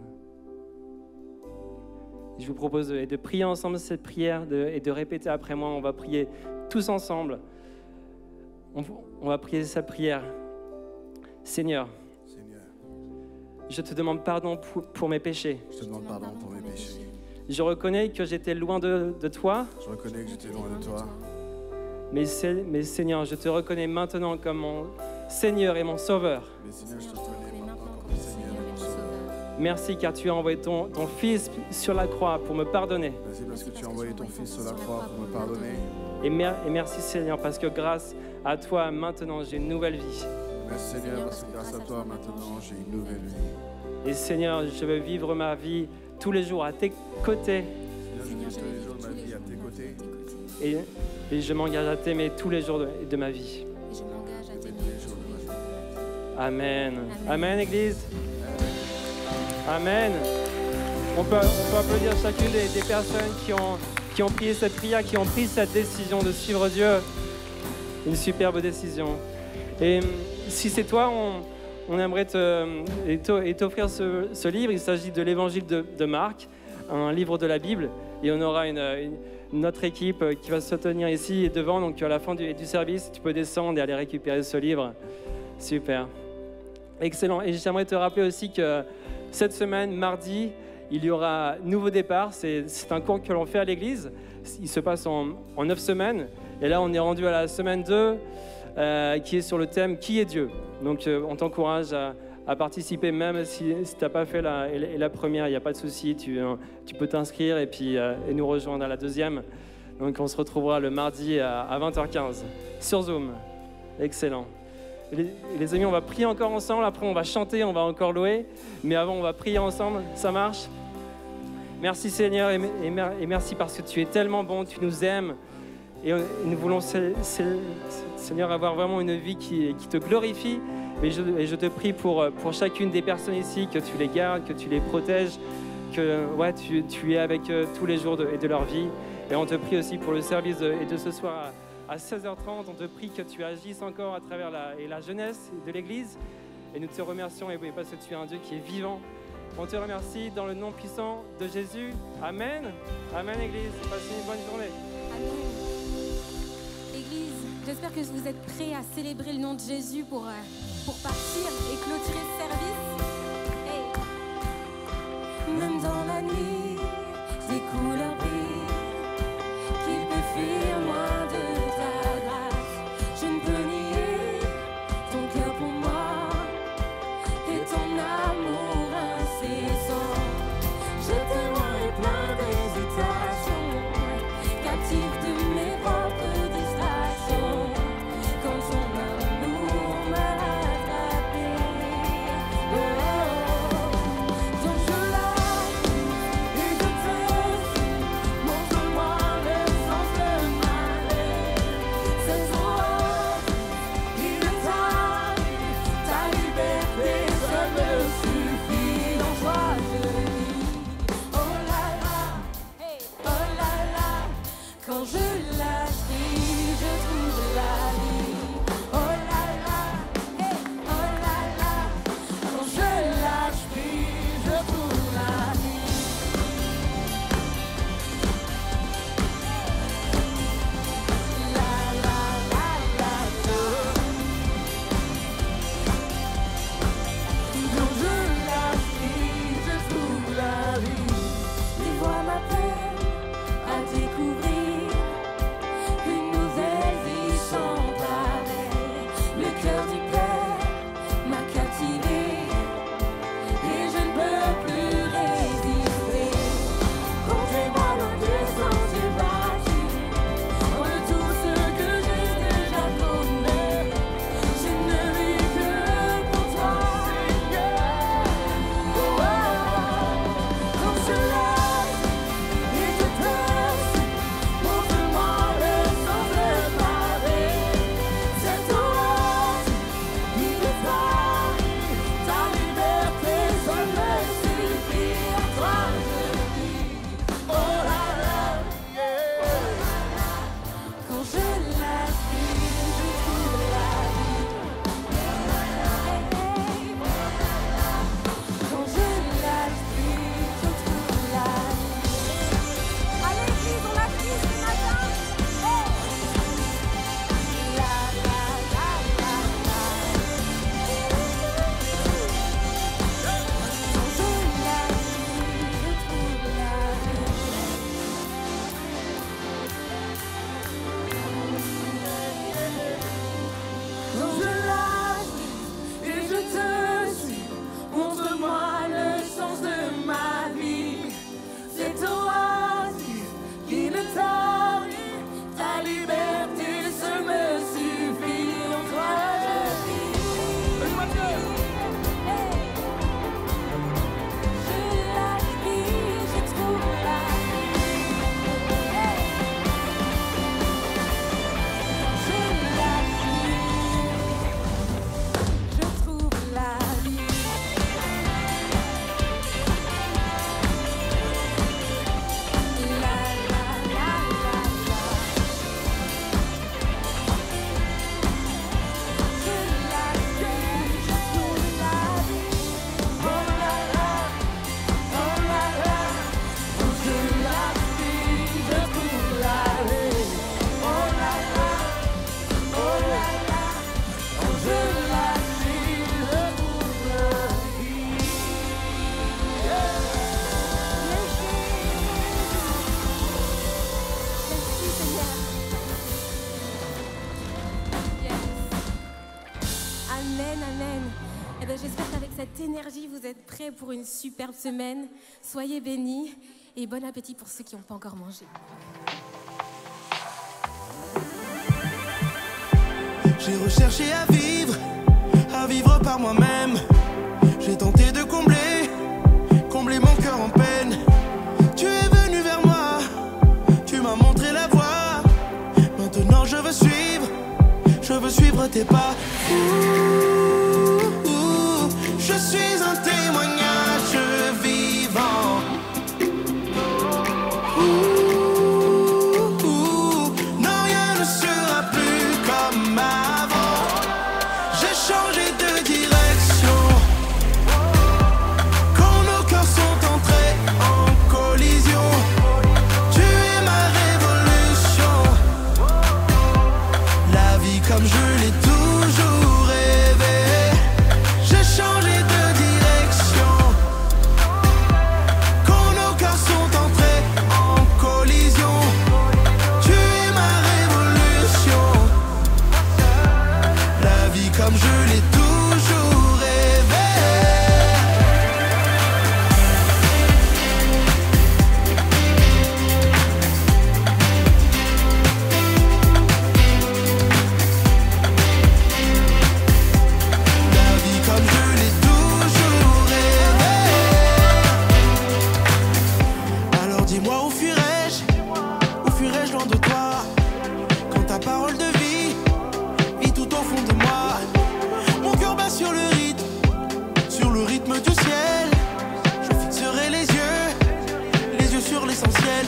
Speaker 3: Je vous propose de prier ensemble cette prière et de répéter après moi. On va prier tous ensemble. On va prier cette prière. Seigneur, je te demande pardon pour mes péchés.
Speaker 7: Je te demande pardon pour mes péchés.
Speaker 3: Je reconnais que j'étais loin de toi.
Speaker 7: Je reconnais que j'étais loin de toi.
Speaker 3: Mais Seigneur, je te reconnais maintenant comme mon Seigneur et mon Sauveur.
Speaker 7: Mais Seigneur, je te reconnais maintenant comme Seigneur et mon Sauveur.
Speaker 3: Merci car tu as envoyé ton Fils sur la croix pour me pardonner.
Speaker 7: Merci parce que tu as envoyé ton Fils sur la croix pour me pardonner.
Speaker 3: Et merci Seigneur parce que grâce à toi, maintenant, j'ai une nouvelle vie.
Speaker 7: Merci Seigneur parce que grâce à toi, maintenant, j'ai une nouvelle vie.
Speaker 3: Et Seigneur, je veux vivre ma vie tous les jours à tes côtés.
Speaker 7: Seigneur, je vis tous les jours de ma vie à tes côtés.
Speaker 3: Et je m'engage à t'aimer tous les jours de ma vie. Amen. Amen, Église. Amen. On peut applaudir chacune des personnes qui ont prié cette prière, qui ont pris cette décision de suivre Dieu. Une superbe décision. Et si c'est toi, on aimerait t'offrir ce livre. Il s'agit de l'Évangile de Marc, un livre de la Bible. Et on aura notre équipe qui va se tenir ici et devant. Donc à la fin du service, tu peux descendre et aller récupérer ce livre. Super. Excellent. Et j'aimerais te rappeler aussi que cette semaine, mardi, il y aura nouveau départ. C'est un cours que l'on fait à l'église. Il se passe en 9 semaines. Et là, on est rendu à la semaine 2 qui est sur le thème « Qui est Dieu ?» Donc, on t'encourage à participer, même si tu n'as pas fait la première, il n'y a pas de souci. Tu peux t'inscrire et puis et nous rejoindre à la deuxième. Donc, on se retrouvera le mardi à 20h15 sur Zoom. Excellent. Les amis, on va prier encore ensemble. Après, on va chanter, on va encore louer. Mais avant, on va prier ensemble. Ça marche? Merci Seigneur et merci parce que tu es tellement bon, tu nous aimes. Et nous voulons, Seigneur, avoir vraiment une vie qui te glorifie. Et je te prie pour chacune des personnes ici, que tu les gardes, que tu les protèges, que tu es avec eux tous les jours de leur vie. Et on te prie aussi pour le service de ce soir à 16h30. On te prie que tu agisses encore à travers la jeunesse de l'Église. Et nous te remercions parce que tu es un Dieu qui est vivant. On te remercie dans le nom puissant de Jésus. Amen. Amen, Église. Passez une bonne journée.
Speaker 2: Amen. Église, j'espère que vous êtes prêts à célébrer le nom de Jésus pour partir et clôturer ce service. Hey. Même dans la nuit, des couleurs brillent, qu'il peut fuir loin de ta grâce. Je ne peux nier ton cœur pour moi et ton amour incessant. Je t'aimerai plein d'hésitations, captive de mes propres distractions. Quand ton amour m'a rattrapé, donc je lâche et je te suis. Montre-moi le sens de ma vie. C'est toi qui le t'arrive, ta liberté seule me suffit. En toi je vis. Oh là là, hey, oh là là. Quand je lâche prise, je trouve la vie. Oh là là, hey, oh là là. Quand je lâche prise, je trouve la vie. La la la la la. Quand je lâche prise, je trouve la vie. Les voix m'appellent à découvrir une nouvelle vie sans pareil. Le cœur du Père m'a captivé et je ne peux plus résister. Conduis-moi loin des sentiers battus, loin de tout ce que j'ai déjà connu. Je ne vis que pour toi, Seigneur. Oh, quand je lâche et je te suis, montre-moi le sens de ma vie. C'est toi qui me t'arrive, ta liberté seule me suffit. En toi je vis. Oh là là, quand je lâche prise, je trouve la vie. Quand je lâche prise, je trouve la vie. À l'église, on lâche prise ce matin. La la la la la. Quand je lâche prise, je trouve la vie. Quand je lâche prise et je te suis, montre-moi le sens de ma vie. Cette oasis qui ne t'arrive, ta liberté seule me suffit. En toi je vis. Je lâche prise, je trouve la vie. Je lâche prise, je trouve la vie. La la la la la. Je lâche prise, je trouve la vie. Oh là là, oh là là. Quand je lâche prise, je trouve la vie. Oh là là, oh là là. Quand je lâche prise, je trouve la vie. Merci Seigneur. Yes. Amen, amen. Eh bien, j'espère qu'avec cette énergie, vous êtes prêts pour une superbe semaine. Soyez bénis et bon appétit pour ceux qui n'ont pas encore mangé.
Speaker 8: J'ai recherché à vivre par moi-même. J'ai tenté de combler mon cœur en peine. Tu es venu vers moi, tu m'as montré la voie. t'es pas. Je suis un témoignage vivant. Non, rien ne sera plus comme avant. J'ai changé de direction. Quand nos cœurs sont entrés en collision, tu es ma révolution. La vie comme je l'ai toujours rêvé. J'ai changé de direction. Quand nos cœurs sont entrés en collision, tu es ma révolution. La vie comme je l'ai toujours rêvé. La vie comme je l'ai toujours rêvé. Alors dis-moi où fuirais-je loin de toi, quand ta parole de vie vit tout au fond de moi. Mon cœur bat sur le rythme du ciel. Je fixerai les yeux sur l'essentiel.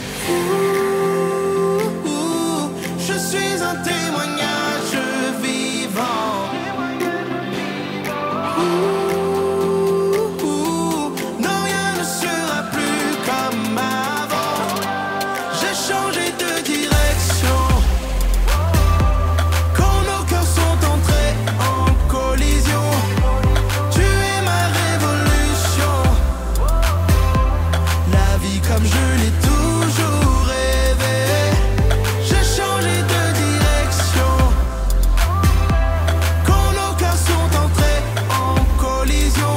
Speaker 8: Je suis un témoignage vivant. Non, rien ne sera plus comme avant. J'ai changé de direction. Quand nos cœurs sont entrés en collision, tu es ma révolution. La vie comme je l'ai toujours rêvé. J'ai changé de direction. Quand nos cœurs sont entrés en collision,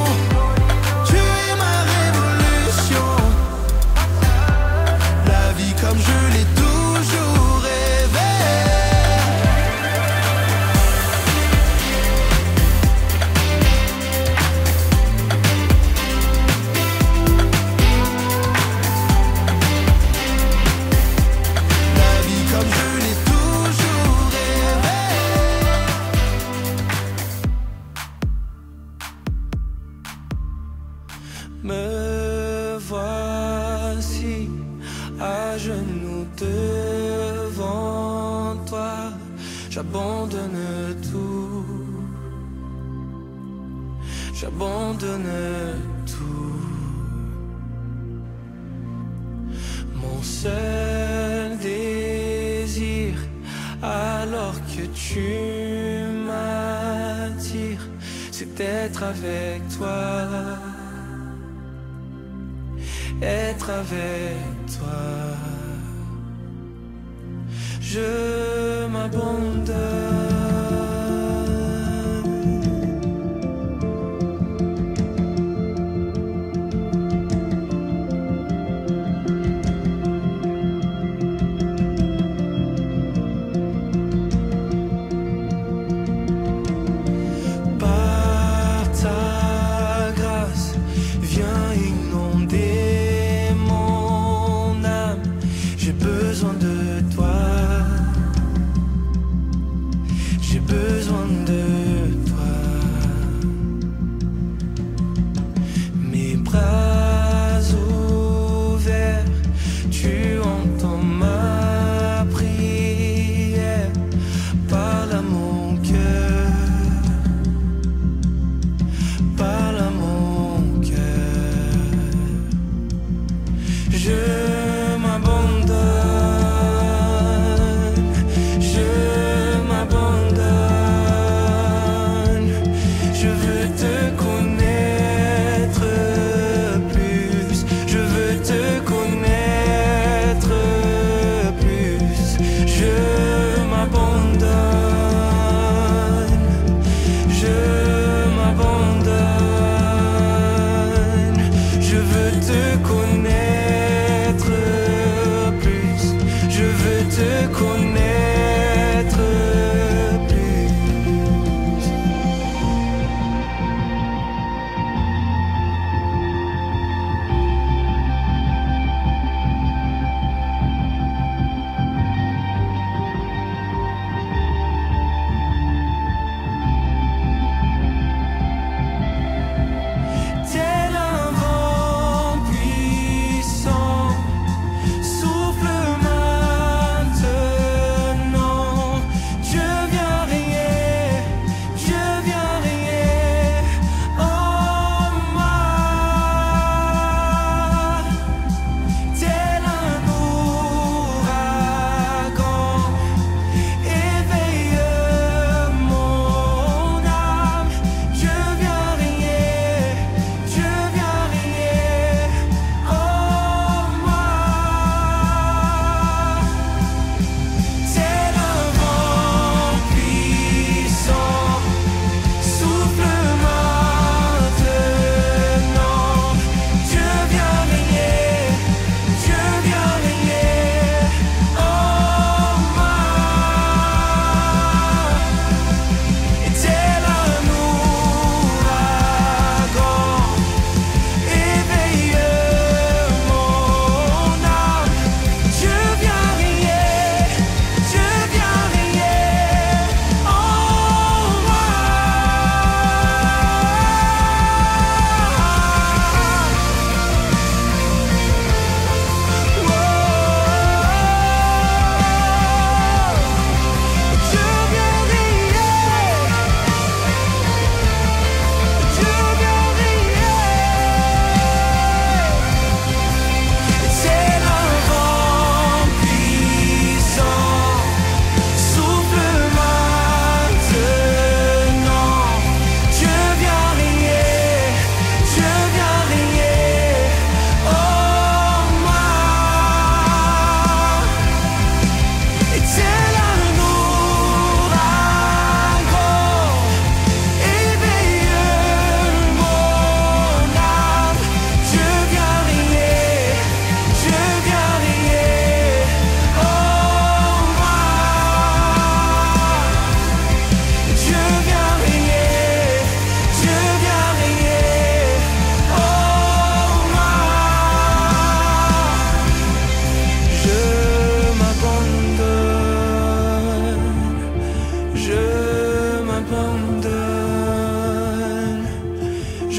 Speaker 8: tu es ma révolution. La vie comme je l'ai toujours rêvé. La vie comme je l'ai toujours rêvé. Me voici à genoux devant toi. J'abandonne tout. J'abandonne tout. Mon seul désir, alors que tu m'attires, c'est d'être avec toi. Être avec toi. Je m'abandonne. Par ta grâce, viens inonder mon âme. J'ai besoin de toi.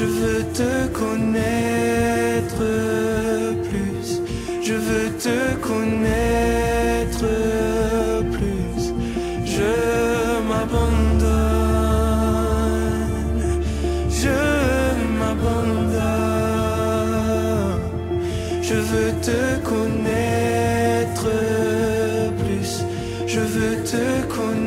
Speaker 8: Je veux te connaître plus. Je veux te connaître plus. Je m'abandonne. Je m'abandonne. Je veux te connaître plus. Je veux te connaître.